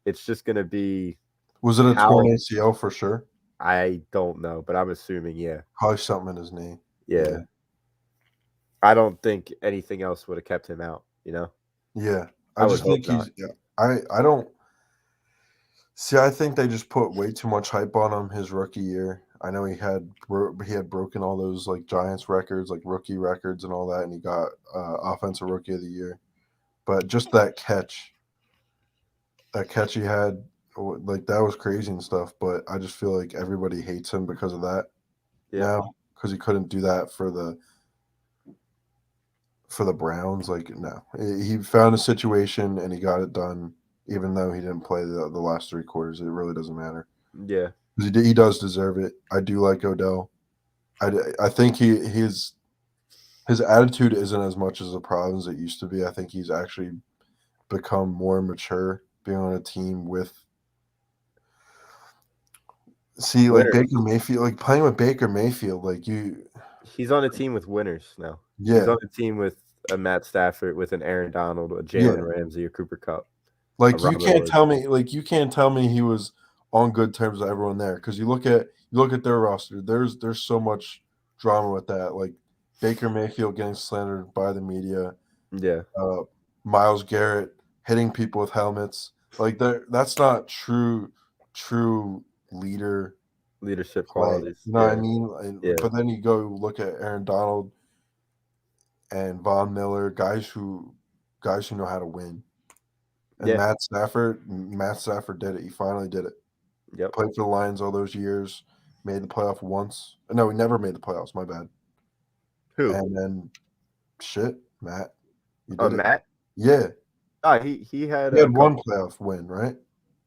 It's just going to be. Was it a torn ACL for sure? I don't know, but I'm assuming, yeah. Probably something in his knee. Yeah. I don't think anything else would have kept him out, Yeah. I just think he's – I don't – see, I think they just put way too much hype on him his rookie year. I know he had broken all those, like, Giants records, like rookie records and all that, and he got Offensive Rookie of the Year. But just that catch he had – like, that was crazy and stuff, but I just feel like everybody hates him because of that now, because he couldn't do that for the Browns. Like, no. He found a situation and he got it done, even though he didn't play the last 3 quarters. It really doesn't matter. Yeah. He does deserve it. I do like Odell. I think his attitude isn't as much as a problem as it used to be. I think he's actually become more mature being on a team with like Baker Mayfield, like playing with Baker Mayfield, like he's on a team with winners now. Yeah. He's on a team with a Matt Stafford, with an Aaron Donald, a Jalen Ramsey, a Cooper Kupp. Like you can't tell me he was on good terms with everyone there, because you look at their roster. There's so much drama with that. Like Baker Mayfield getting slandered by the media. Yeah. Myles Garrett hitting people with helmets. Like that's not true leadership qualities. You know what I mean? But then you go look at Aaron Donald and Von Miller, guys who know how to win. And Matt Stafford did it. He finally did it. Yep. Played for the Lions all those years. Made the playoff once. No, he never made the playoffs. My bad. Who? And then, Matt. Matt? Yeah. He had one playoff win, right?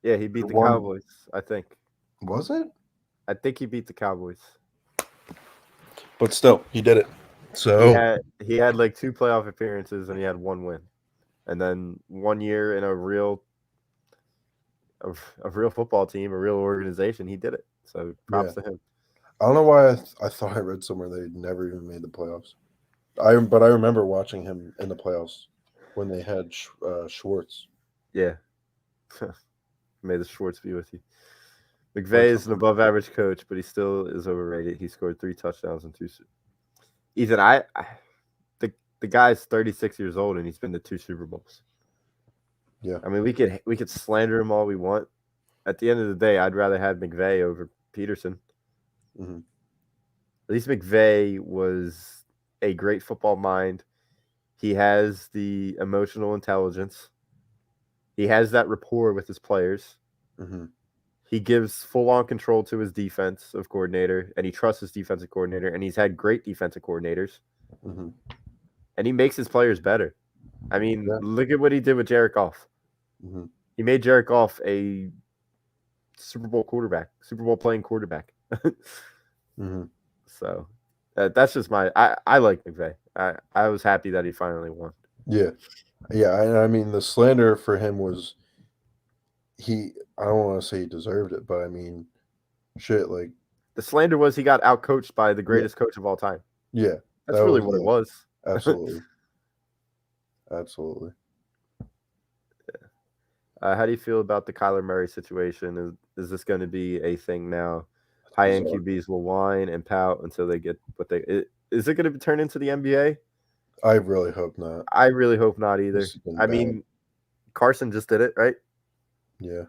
Yeah, he beat the Cowboys, I think. Was it? I think he beat the Cowboys. But still, he did it. So he had like 2 playoff appearances and he had 1 win. And then 1 year in a real football team, a real organization, he did it. So props to him. I don't know why I thought I read somewhere they never even made the playoffs. But I remember watching him in the playoffs when they had Schwartz. Yeah. May the Schwartz be with you. McVay is an above-average coach, but he still is overrated. He scored 3 touchdowns in 2. Ethan, the guy's 36 years old and he's been to 2 Super Bowls. Yeah. I mean, we could slander him all we want. At the end of the day, I'd rather have McVay over Peterson. Mm-hmm. At least McVay was a great football mind. He has the emotional intelligence. He has that rapport with his players. Mm-hmm. He gives full-on control to his defensive coordinator, and he trusts his defensive coordinator, and he's had great defensive coordinators. Mm-hmm. And he makes his players better. I mean, look at what he did with Jared Goff. Mm-hmm. He made Jared Goff a Super Bowl playing quarterback. Mm-hmm. So that's just I like McVay. I was happy that he finally won. Yeah. Yeah, I mean, the slander for him was I don't want to say he deserved it, but I mean, like the slander was he got outcoached by the greatest coach of all time. Yeah. That's really what it was. Absolutely. Absolutely. How do you feel about the Kyler Murray situation? Is this going to be a thing now? High end QBs will whine and pout until they get what they. Is it going to turn into the NBA? I really hope not. I really hope not either. I mean, Carson just did it, right? Yeah.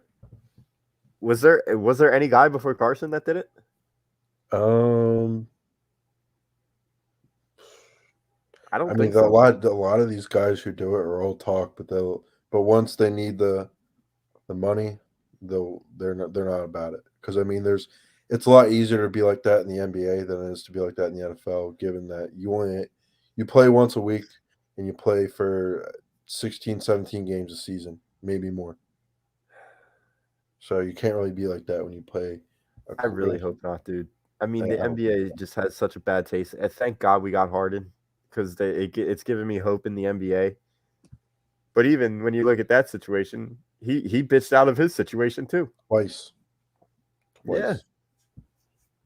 Was there any guy before Carson that did it? I don't mean, think so. a lot of these guys who do it are all talk, but once they need the money, they're not about it. Because I mean, it's a lot easier to be like that in the NBA than it is to be like that in the NFL. Given that you play once a week and you play for 16, 17 games a season, maybe more. So you can't really be like that when you play. I really hope not, dude. I mean, the NBA just has such a bad taste. And thank God we got Harden because it's giving me hope in the NBA. But even when you look at that situation, he bitched out of his situation too. Twice. Yeah.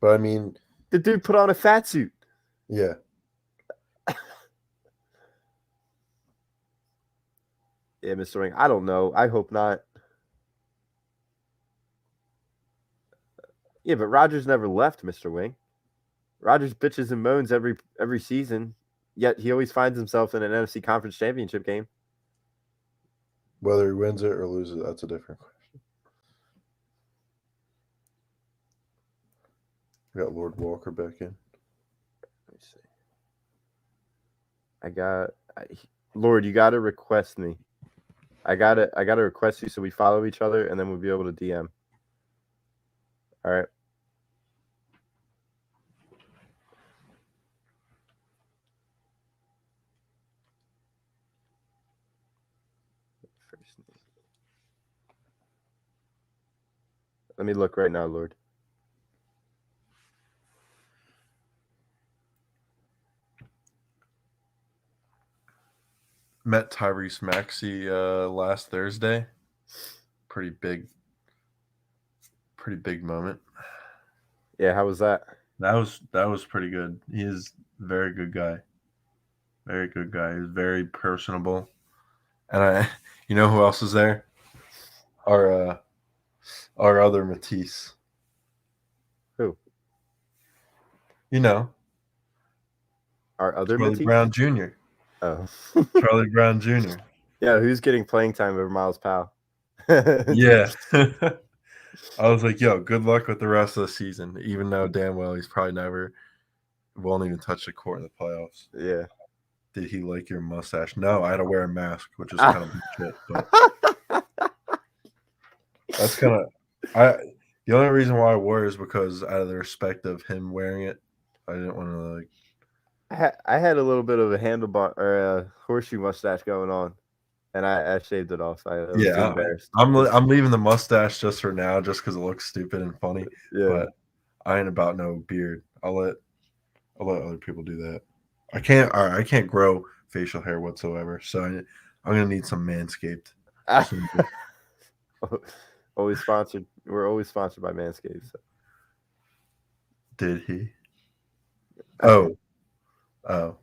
But I mean, the dude put on a fat suit. Yeah. Yeah, Mr. Ring. I don't know. I hope not. Yeah, but Rodgers never left, Mr. Wing. Rodgers bitches and moans every season, yet he always finds himself in an NFC Conference Championship game. Whether he wins it or loses it, that's a different question. We got Lord Walker back in. Let me see. Lord, you got to request me. I gotta request you so we follow each other, and then we'll be able to DM. All right. Let me look right now, Lord. Met Tyrese Maxey last Thursday. Pretty big moment. Yeah, how was that? That was pretty good. He is a very good guy. Very good guy. He's very personable. And you know who else is there? Our other Matisse. Who? You know. Our other Charlie Matisse? Brown Jr. Oh. Charlie Brown Jr. Yeah, who's getting playing time over Miles Powell? Yeah. I was like, yo, good luck with the rest of the season, even though damn well he's probably won't even touch the court in the playoffs. Yeah. Did he like your mustache? No, I had to wear a mask, which is kind of bullshit. But that's kind of the only reason why I wore it is because out of the respect of him wearing it, I didn't want to like. I had a little bit of a handlebar or a horseshoe mustache going on, and I shaved it off. I was embarrassed. I'm leaving the mustache just for now, just because it looks stupid and funny. Yeah. But I ain't about no beard. I'll let other people do that. I can't grow facial hair whatsoever, so I'm gonna need some Manscaped. Always sponsored. We're always sponsored by Manscaped. So. Did he? Oh. No,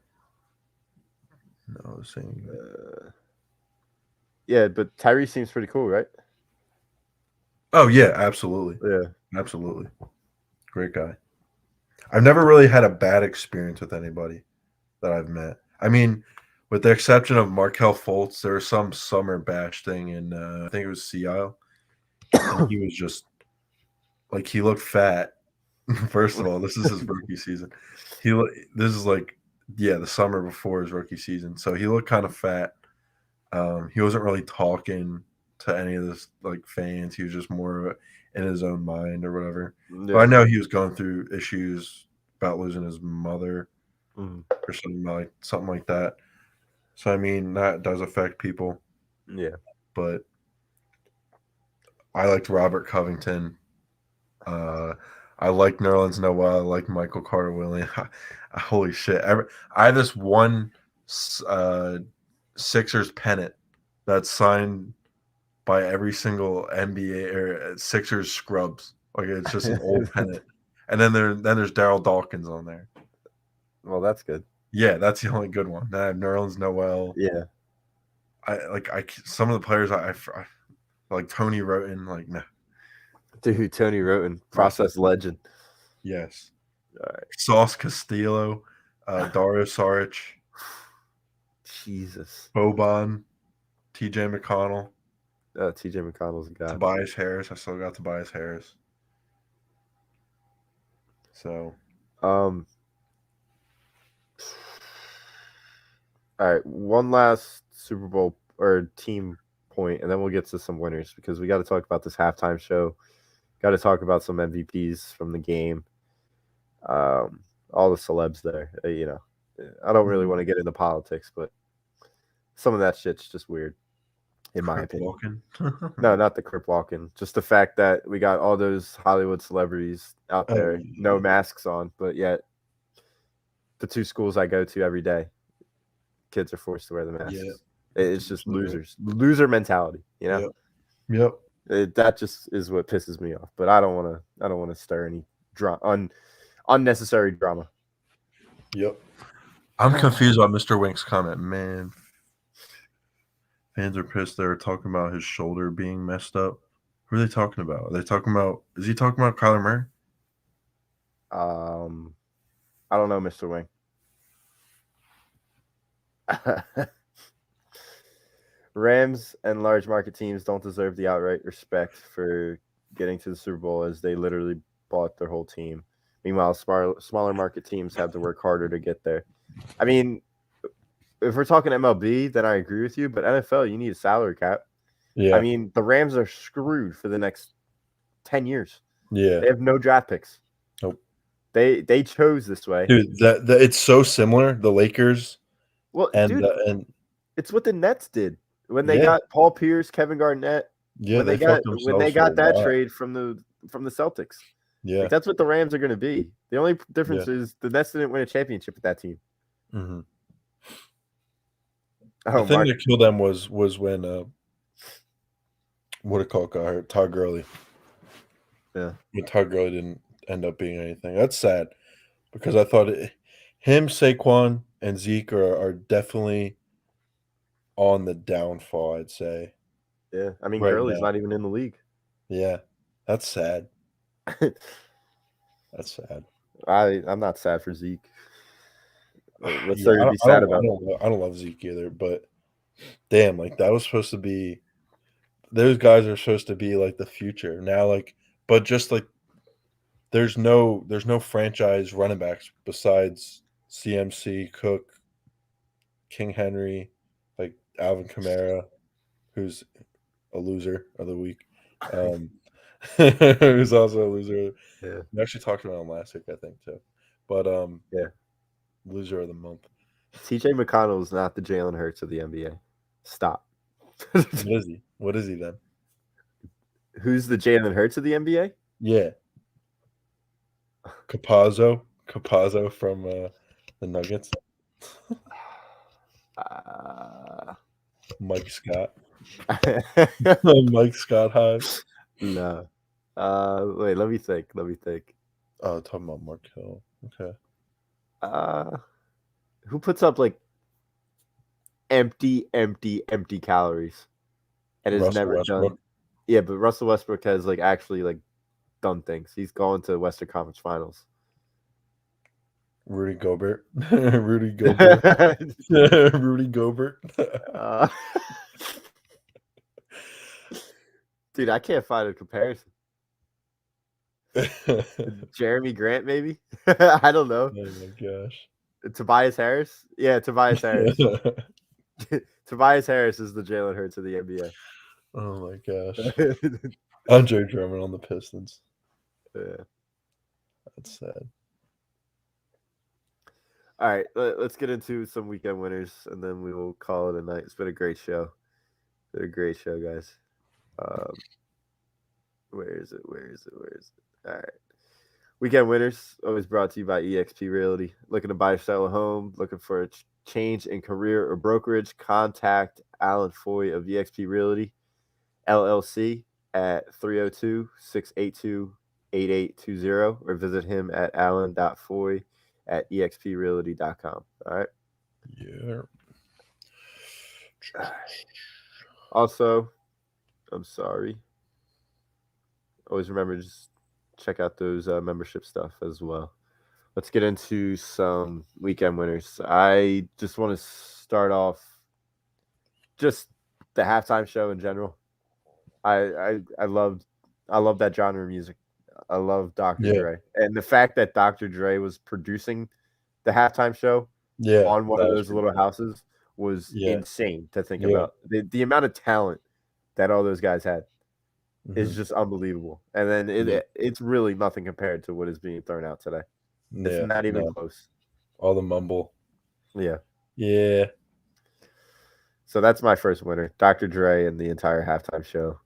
I was saying. Yeah, but Tyrese seems pretty cool, right? Oh yeah, absolutely. Yeah, absolutely. Great guy. I've never really had a bad experience with anybody that I've met. I mean, with the exception of Markelle Fultz, there was some summer bash thing in I think it was Sea Isle. And he was just like he looked fat. First of all, this is his rookie season. This is like the summer before his rookie season. So he looked kind of fat. He wasn't really talking to any of this like fans. He was just more in his own mind or whatever. Yeah. But I know he was going through issues about losing his mother or something like that. So I mean that does affect people. Yeah. But I liked Robert Covington. I like Nerlens Noel. I like Michael Carter-Williams. Holy shit! I have this one Sixers pennant that's signed by every single NBA or Sixers scrubs. Like it's just an old pennant, and then there's Darryl Dawkins on there. Well, that's good. Yeah, that's the only good one. I have Nerlens Noel. Yeah. some of the players I like Tony Roten, like no. Dude, Tony Roten, process legend. Yes. All right. Sauce Castillo, Dario Saric, Jesus. Boban, TJ McConnell. TJ McConnell's a guy. Tobias Harris. I still got Tobias Harris. So, all right, one last Super Bowl or team point, and then we'll get to some winners because we got to talk about this halftime show. Got to talk about some MVPs from the game. All the celebs there. I don't really want to get into politics, but some of that shit's just weird, in my opinion. No, not the crip walking. Just the fact that we got all those Hollywood celebrities out there, no masks on, but yet the two schools I go to every day, kids are forced to wear the masks. Yeah. It's just loser mentality, Yep. That just is what pisses me off. But I don't want to stir any unnecessary drama. Yep. I'm confused about Mr. Wink's comment, man. Fans are pissed. They were talking about his shoulder being messed up. Who are they talking about? Are they talking about? Is he talking about Kyler Murray? I don't know, Mr. Wink. Rams and large market teams don't deserve the outright respect for getting to the Super Bowl, as they literally bought their whole team. Meanwhile, smaller market teams have to work harder to get there. I mean, if we're talking MLB, then I agree with you. But NFL, you need a salary cap. Yeah. I mean, the Rams are screwed for the next 10 years. Yeah. They have no draft picks. Nope. They chose this way. Dude, that it's so similar. The Lakers. Well, and it's what the Nets did when they got Paul Pierce, Kevin Garnett. Yeah, when they got that trade from the Celtics. Yeah, that's what the Rams are going to be. The only difference is the Nets didn't win a championship with that team. Mm-hmm. The thing that killed them was when what it called got hurt, Todd Gurley. Yeah, when Todd Gurley didn't end up being anything. That's sad because I thought him, Saquon, and Zeke are definitely on the downfall, I'd say. Yeah, I mean, Gurley's not even in the league. Yeah, that's sad. That's sad. I'm not sad for Zeke. What's there to be sad about? I don't love Zeke either, but damn, like that was supposed to be. Those guys are supposed to be like the future now, but just like there's no franchise running backs besides CMC, Cook, King Henry, like Alvin Kamara, who's a loser of the week. Who's also a loser. Yeah. We actually talked about him last week, I think, too. But loser of the month. TJ McConnell is not the Jalen Hurts of the NBA. Stop. What is he then? Who's the Jalen Hurts of the NBA? Yeah. Capazzo from the Nuggets. Mike Scott. Mike Scott Hive. No. Wait, let me think. Oh, talking about Mark Hill. Okay. Who puts up like empty calories and has never done? Yeah, but Russell Westbrook has like actually like done things. He's gone to Western Conference Finals. Rudy Gobert. Rudy Gobert. Rudy Gobert. Dude, I can't find a comparison. Jeremy Grant, maybe? I don't know. Oh my gosh. Tobias Harris? Yeah, Tobias Harris. Tobias Harris is the Jalen Hurts of the NBA. Oh my gosh. Andre Drummond on the Pistons. Yeah. That's sad. All right, let's get into some weekend winners, and then we will call it a night. It's been a great show. Guys. Where is it? All right. Weekend winners, always brought to you by eXp Realty. Looking to buy or sell a home, looking for a change in career or brokerage, contact Alan Foy of eXp Realty, LLC at 302-682-8820, or visit him at alan.foy@exprealty.com. All right. Yeah. Also, I'm sorry. Always remember just check out those membership stuff as well. Let's get into some weekend winners. I just want to start off just the halftime show in general. I love that genre of music. I love Dr. Yeah, Dre. And the fact that Dr. Dre was producing the halftime show yeah, on one that of was those pretty little cool. houses was Yeah, insane to think yeah. about. The amount of talent that all those guys had is Hmm. just unbelievable. And then Yeah, it's really nothing compared to what is being thrown out today. It's yeah. not even No, close. all the mumble. Yeah. Yeah, So that's my first winner, Dr. Dre and the entire halftime show.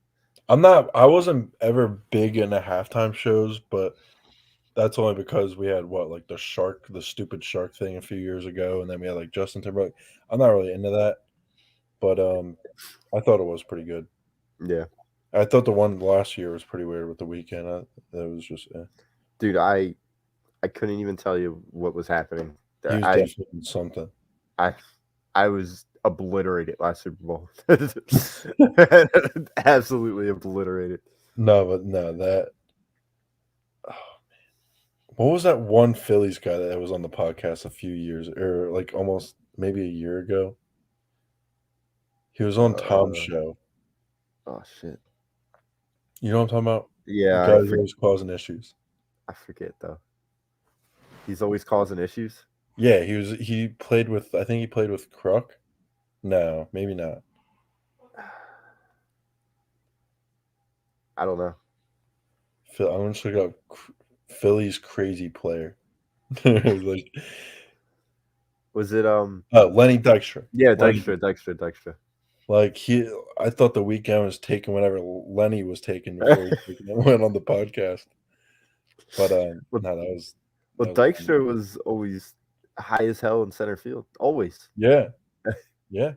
I wasn't ever big into halftime shows, but that's only because we had like the stupid shark thing a few years ago, and then we had like Justin Timberlake. I'm not really into that, but I thought it was pretty good. Yeah. I thought the one last year was pretty weird with the weekend. That was just Dude, I couldn't even tell you what was happening. he was I definitely something. I I was obliterated last Super Bowl. Absolutely obliterated. No, but no that. Oh, what was that one Phillies guy that was on the podcast a few years or like almost maybe a year ago? He was on Tom's Uh, show. oh shit. You know what I'm talking about? The Yeah, guy who's always causing issues. I forget though. He's always causing issues. Yeah, he played with I think he played with Kruk. No, maybe not. I don't know. I'm gonna just look up Philly's crazy player. Like Was it Lenny Dykstra. yeah, Lenny, Dykstra. like I thought the weekend was taken whenever Lenny was taken before he went on the podcast. But Well, no, well, that was funny. Dykstra was always high as hell in center field. Always. Yeah, yeah.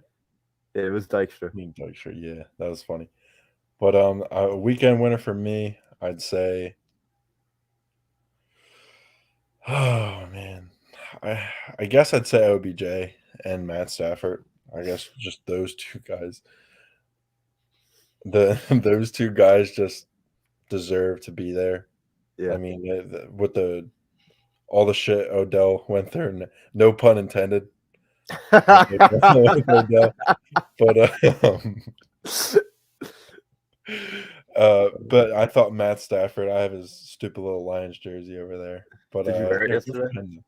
It was Dykstra. Lenny Dykstra, yeah, that was funny. But a weekend winner for me, I'd say. Oh man, I guess I'd say OBJ and Matt Stafford. I guess just those two guys. Those two guys just deserve to be there. I Yeah. mean, with all the shit Odell went through, no pun intended. With Odell, but but I thought Matt Stafford. I have his stupid little Lions jersey over there. But Did you wear it yeah, good yesterday? for him.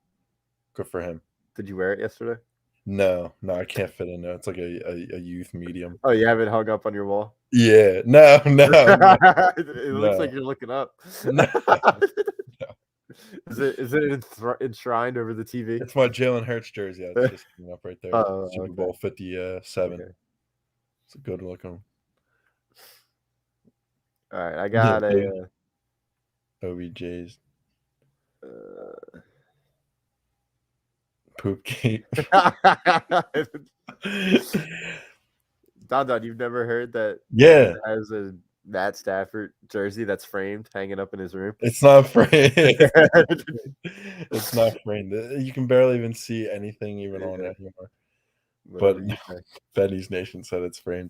Good for him. Did you wear it yesterday? No, I can't fit in there. It's like a youth medium. Oh, you have it hung up on your wall? Yeah, no, It looks like no, you're looking up. no. Is it enshrined over the TV? It's my Jalen Hurts jersey. It's just hanging up right there. Oh, Super okay. Bowl 57. Okay. It's a good looking. All right, I got a OBJ's poop gate. Don, you've never heard that? Yeah, Has a Matt Stafford jersey that's framed, hanging up in his room. it's not framed. It's not framed. You can barely even see anything even on it anymore. But Betty's Nation said it's framed.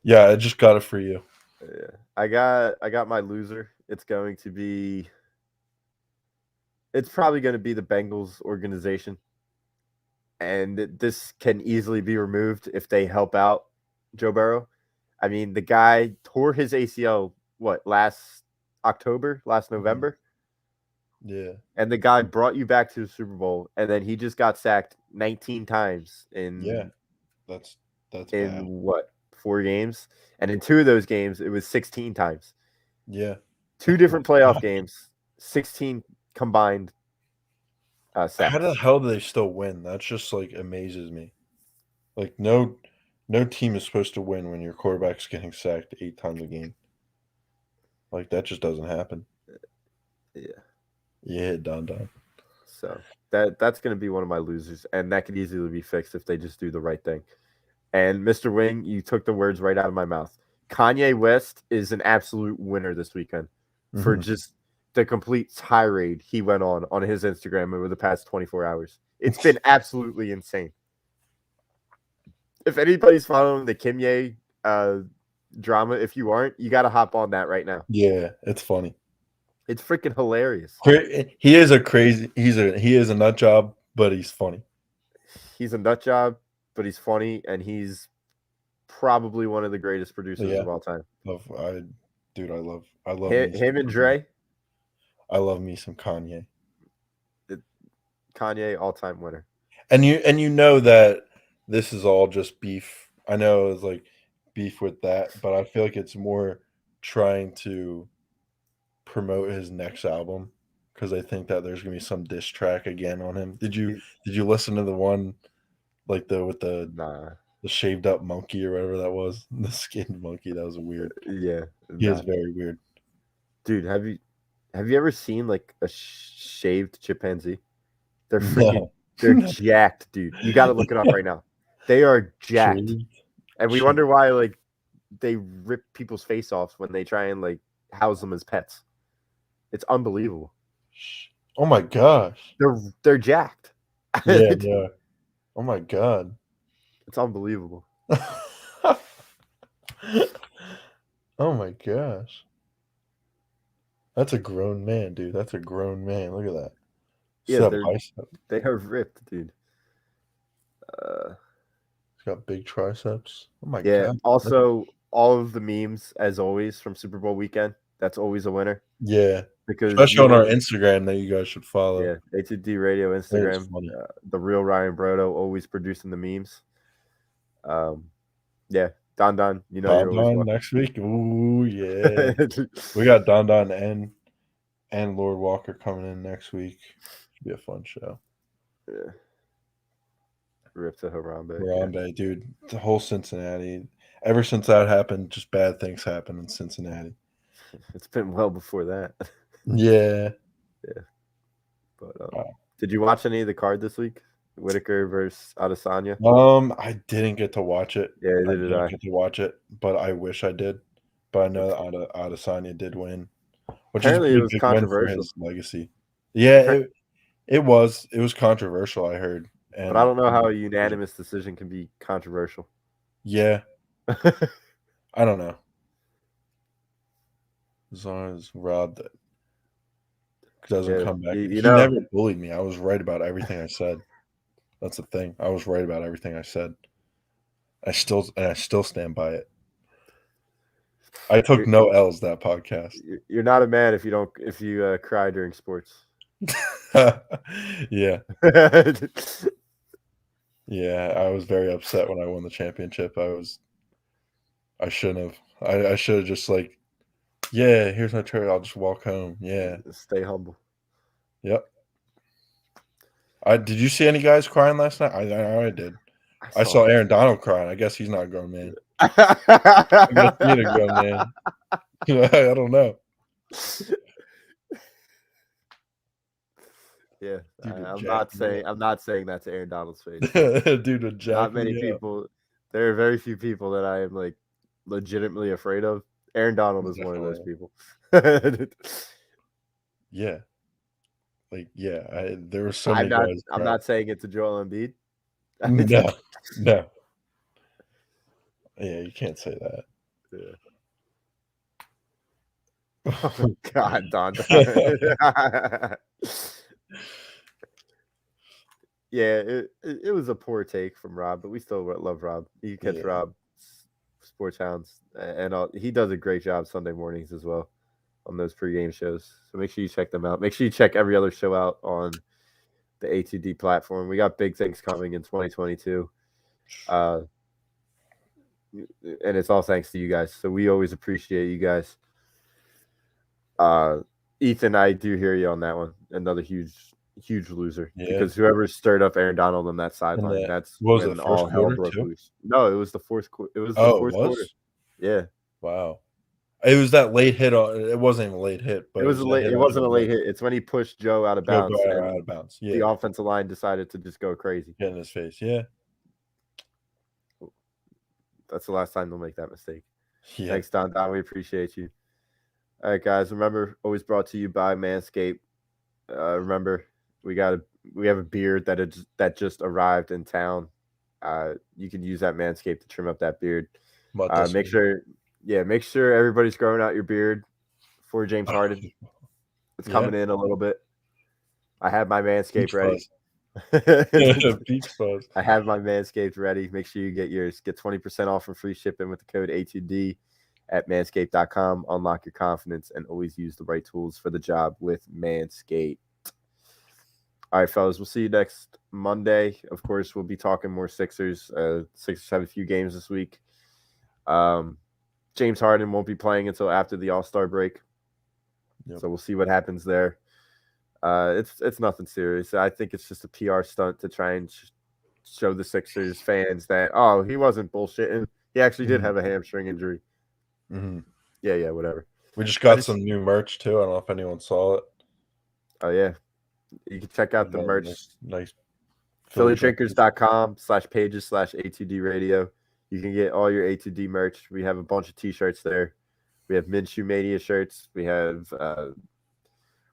Yeah, I just got it for you. Yeah, I got my loser. It's going to be. It's probably going to be the Bengals organization, and this can easily be removed if they help out Joe Burrow. I mean, the guy tore his ACL last November. Yeah, And the guy brought you back to the Super Bowl, and then he just got sacked 19 times in that's in bad. 4 games, and in 2 of those games it was 16 times. Yeah, 2 different playoff games, 16 combined sacks. How the hell do they still win? That just like amazes me. Like no team is supposed to win when your quarterback's getting sacked 8 times a game. Like that just doesn't happen. Yeah, Don. So that's going to be one of my losers, and that could easily be fixed if they just do the right thing. And Mr. Wing, you took the words right out of my mouth. Kanye West is an absolute winner this weekend for just the complete tirade he went on his Instagram over the past 24 hours. It's been absolutely insane. If anybody's following the Kimye drama, if you aren't, you got to hop on that right now. Yeah, it's funny. It's freaking hilarious. He is he is a nut job, but he's funny. He's a nut job, but he's funny, and he's probably one of the greatest producers of all time. I love him and Dre. I love me some Kanye. Kanye, all-time winner. And you know that this is all just beef. I know it's like beef with that, but I feel like it's more trying to promote his next album because I think that there's gonna be some diss track again on him. Did you listen to the one like with the shaved up monkey or whatever that was? The skinned monkey. That was weird. Yeah, he is very weird. Dude, have you ever seen like a shaved chimpanzee? They're freaking they're jacked, dude. You got to look it up right now. They are jacked. And we wonder why like they rip people's face off when they try and like house them as pets. It's unbelievable. Oh my gosh. They're jacked. Yeah. Oh my god. It's unbelievable. Oh my gosh. That's a grown man, dude. That's a grown man. Look at that. Yeah, they are ripped, dude. He's got big triceps. Oh my god. Yeah. Also, all of the memes, as always, from Super Bowl weekend. That's always a winner. Yeah. Because especially on our Instagram that you guys should follow. Yeah, A2D Radio Instagram. The real Ryan Brodo always producing the memes. Yeah, Don, you know you're always next week. Ooh, yeah. We got Don and Lord Walker coming in next week. Should be a fun show. Yeah. Rip to Harambe, dude. The whole Cincinnati. Ever since that happened, just bad things happen in Cincinnati. It's been well before that. Yeah. But did you watch any of the card this week? Whitaker versus Adesanya? I didn't get to watch it. Yeah, I didn't get to watch it, but I wish I did. But I know that Adesanya did win, which apparently is it was controversial for his legacy. Yeah, it was controversial. I heard, but I don't know how a unanimous decision can be controversial. Yeah, I don't know. As long as Rob doesn't come back, he never bullied me. I was right about everything I said. That's the thing. I was right about everything I said. I still stand by it. I took no L's that podcast. You're not a man if you cry during sports. Yeah. Yeah, I was very upset when I won the championship. I shouldn't have. I should have just like, yeah, here's my trophy. I'll just walk home. Yeah. Stay humble. Yep. Did you see any guys crying last night? I did. I saw Aaron Donald crying. I guess he's not a grown man. I guess he's a grown man. I don't know. Yeah, I'm not saying that's Aaron Donald's face. Dude, with Jack. Not many people. There are very few people that I am like legitimately afraid of. Aaron Donald is one of those people. Yeah. Like, yeah, there were so many guys. I'm not saying it's a Joel Embiid. No. Yeah, you can't say that. Yeah. Oh, God, Don. Yeah, it was a poor take from Rob, but we still love Rob. You can catch Rob, Sports Hounds, and he does a great job Sunday mornings as well on those pregame shows. So make sure you check them out. Make sure you check every other show out on the A2D platform. We got big things coming in 2022. And it's all thanks to you guys. So we always appreciate you guys. Ethan, I do hear you on that one. Another huge loser. Because whoever stirred up Aaron Donald on that sideline, that's when all hell broke loose. No, it was the fourth quarter. It was the fourth quarter. Yeah. Wow. It was that late hit. It wasn't even a late hit, but it wasn't a late hit. It's when he pushed Joe out of bounds. Yeah. The offensive line decided to just go crazy. Get in his face. Yeah. That's the last time they'll make that mistake. Yeah. Thanks, Don. We appreciate you. All right, guys. Remember, always brought to you by Manscaped. Remember, we have a beard that just arrived in town. you can use that Manscaped to trim up that beard. Make sure everybody's growing out your beard for James Harden. It's coming in a little bit. I have my Manscaped ready. Beach fuzz. I have my Manscaped ready. Make sure you get yours. Get 20% off and free shipping with the code A2D at manscaped.com. Unlock your confidence and always use the right tools for the job with Manscaped. All right, fellas, we'll see you next Monday. Of course, we'll be talking more Sixers. Sixers have a few games this week. James Harden won't be playing until after the All-Star break. Yep. So we'll see what happens there. It's nothing serious. I think it's just a PR stunt to try and show the Sixers fans that, he wasn't bullshitting. He actually did have a hamstring injury. Mm-hmm. Yeah, whatever. We just got some new merch, too. I don't know if anyone saw it. Oh, yeah. You can check out the merch. Nice. PhillyDrinkers.com/pages/A2D radio. You can get all your A2D merch. We have a bunch of T-shirts there. We have Minshew Mania shirts. We have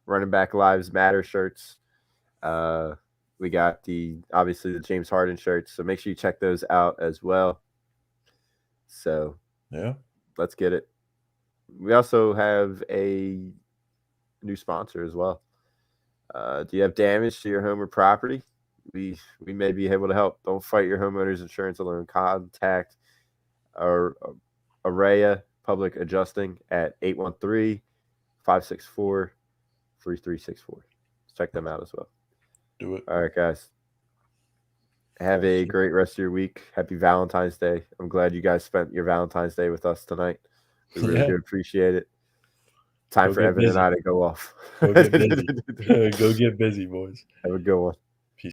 Running Back Lives Matter shirts. We got obviously the James Harden shirts. So make sure you check those out as well. So yeah, let's get it. We also have a new sponsor as well. Do you have damage to your home or property? We may be able to help. Don't fight your homeowner's insurance alone. Contact our Araya Public Adjusting at 813-564-3364. Check them out as well. Do it. All right, guys. Have a great rest of your week. Happy Valentine's Day. I'm glad you guys spent your Valentine's Day with us tonight. We really do appreciate it. Time for Evan and I to go off. Go get busy. Go get busy, boys. Have a good one.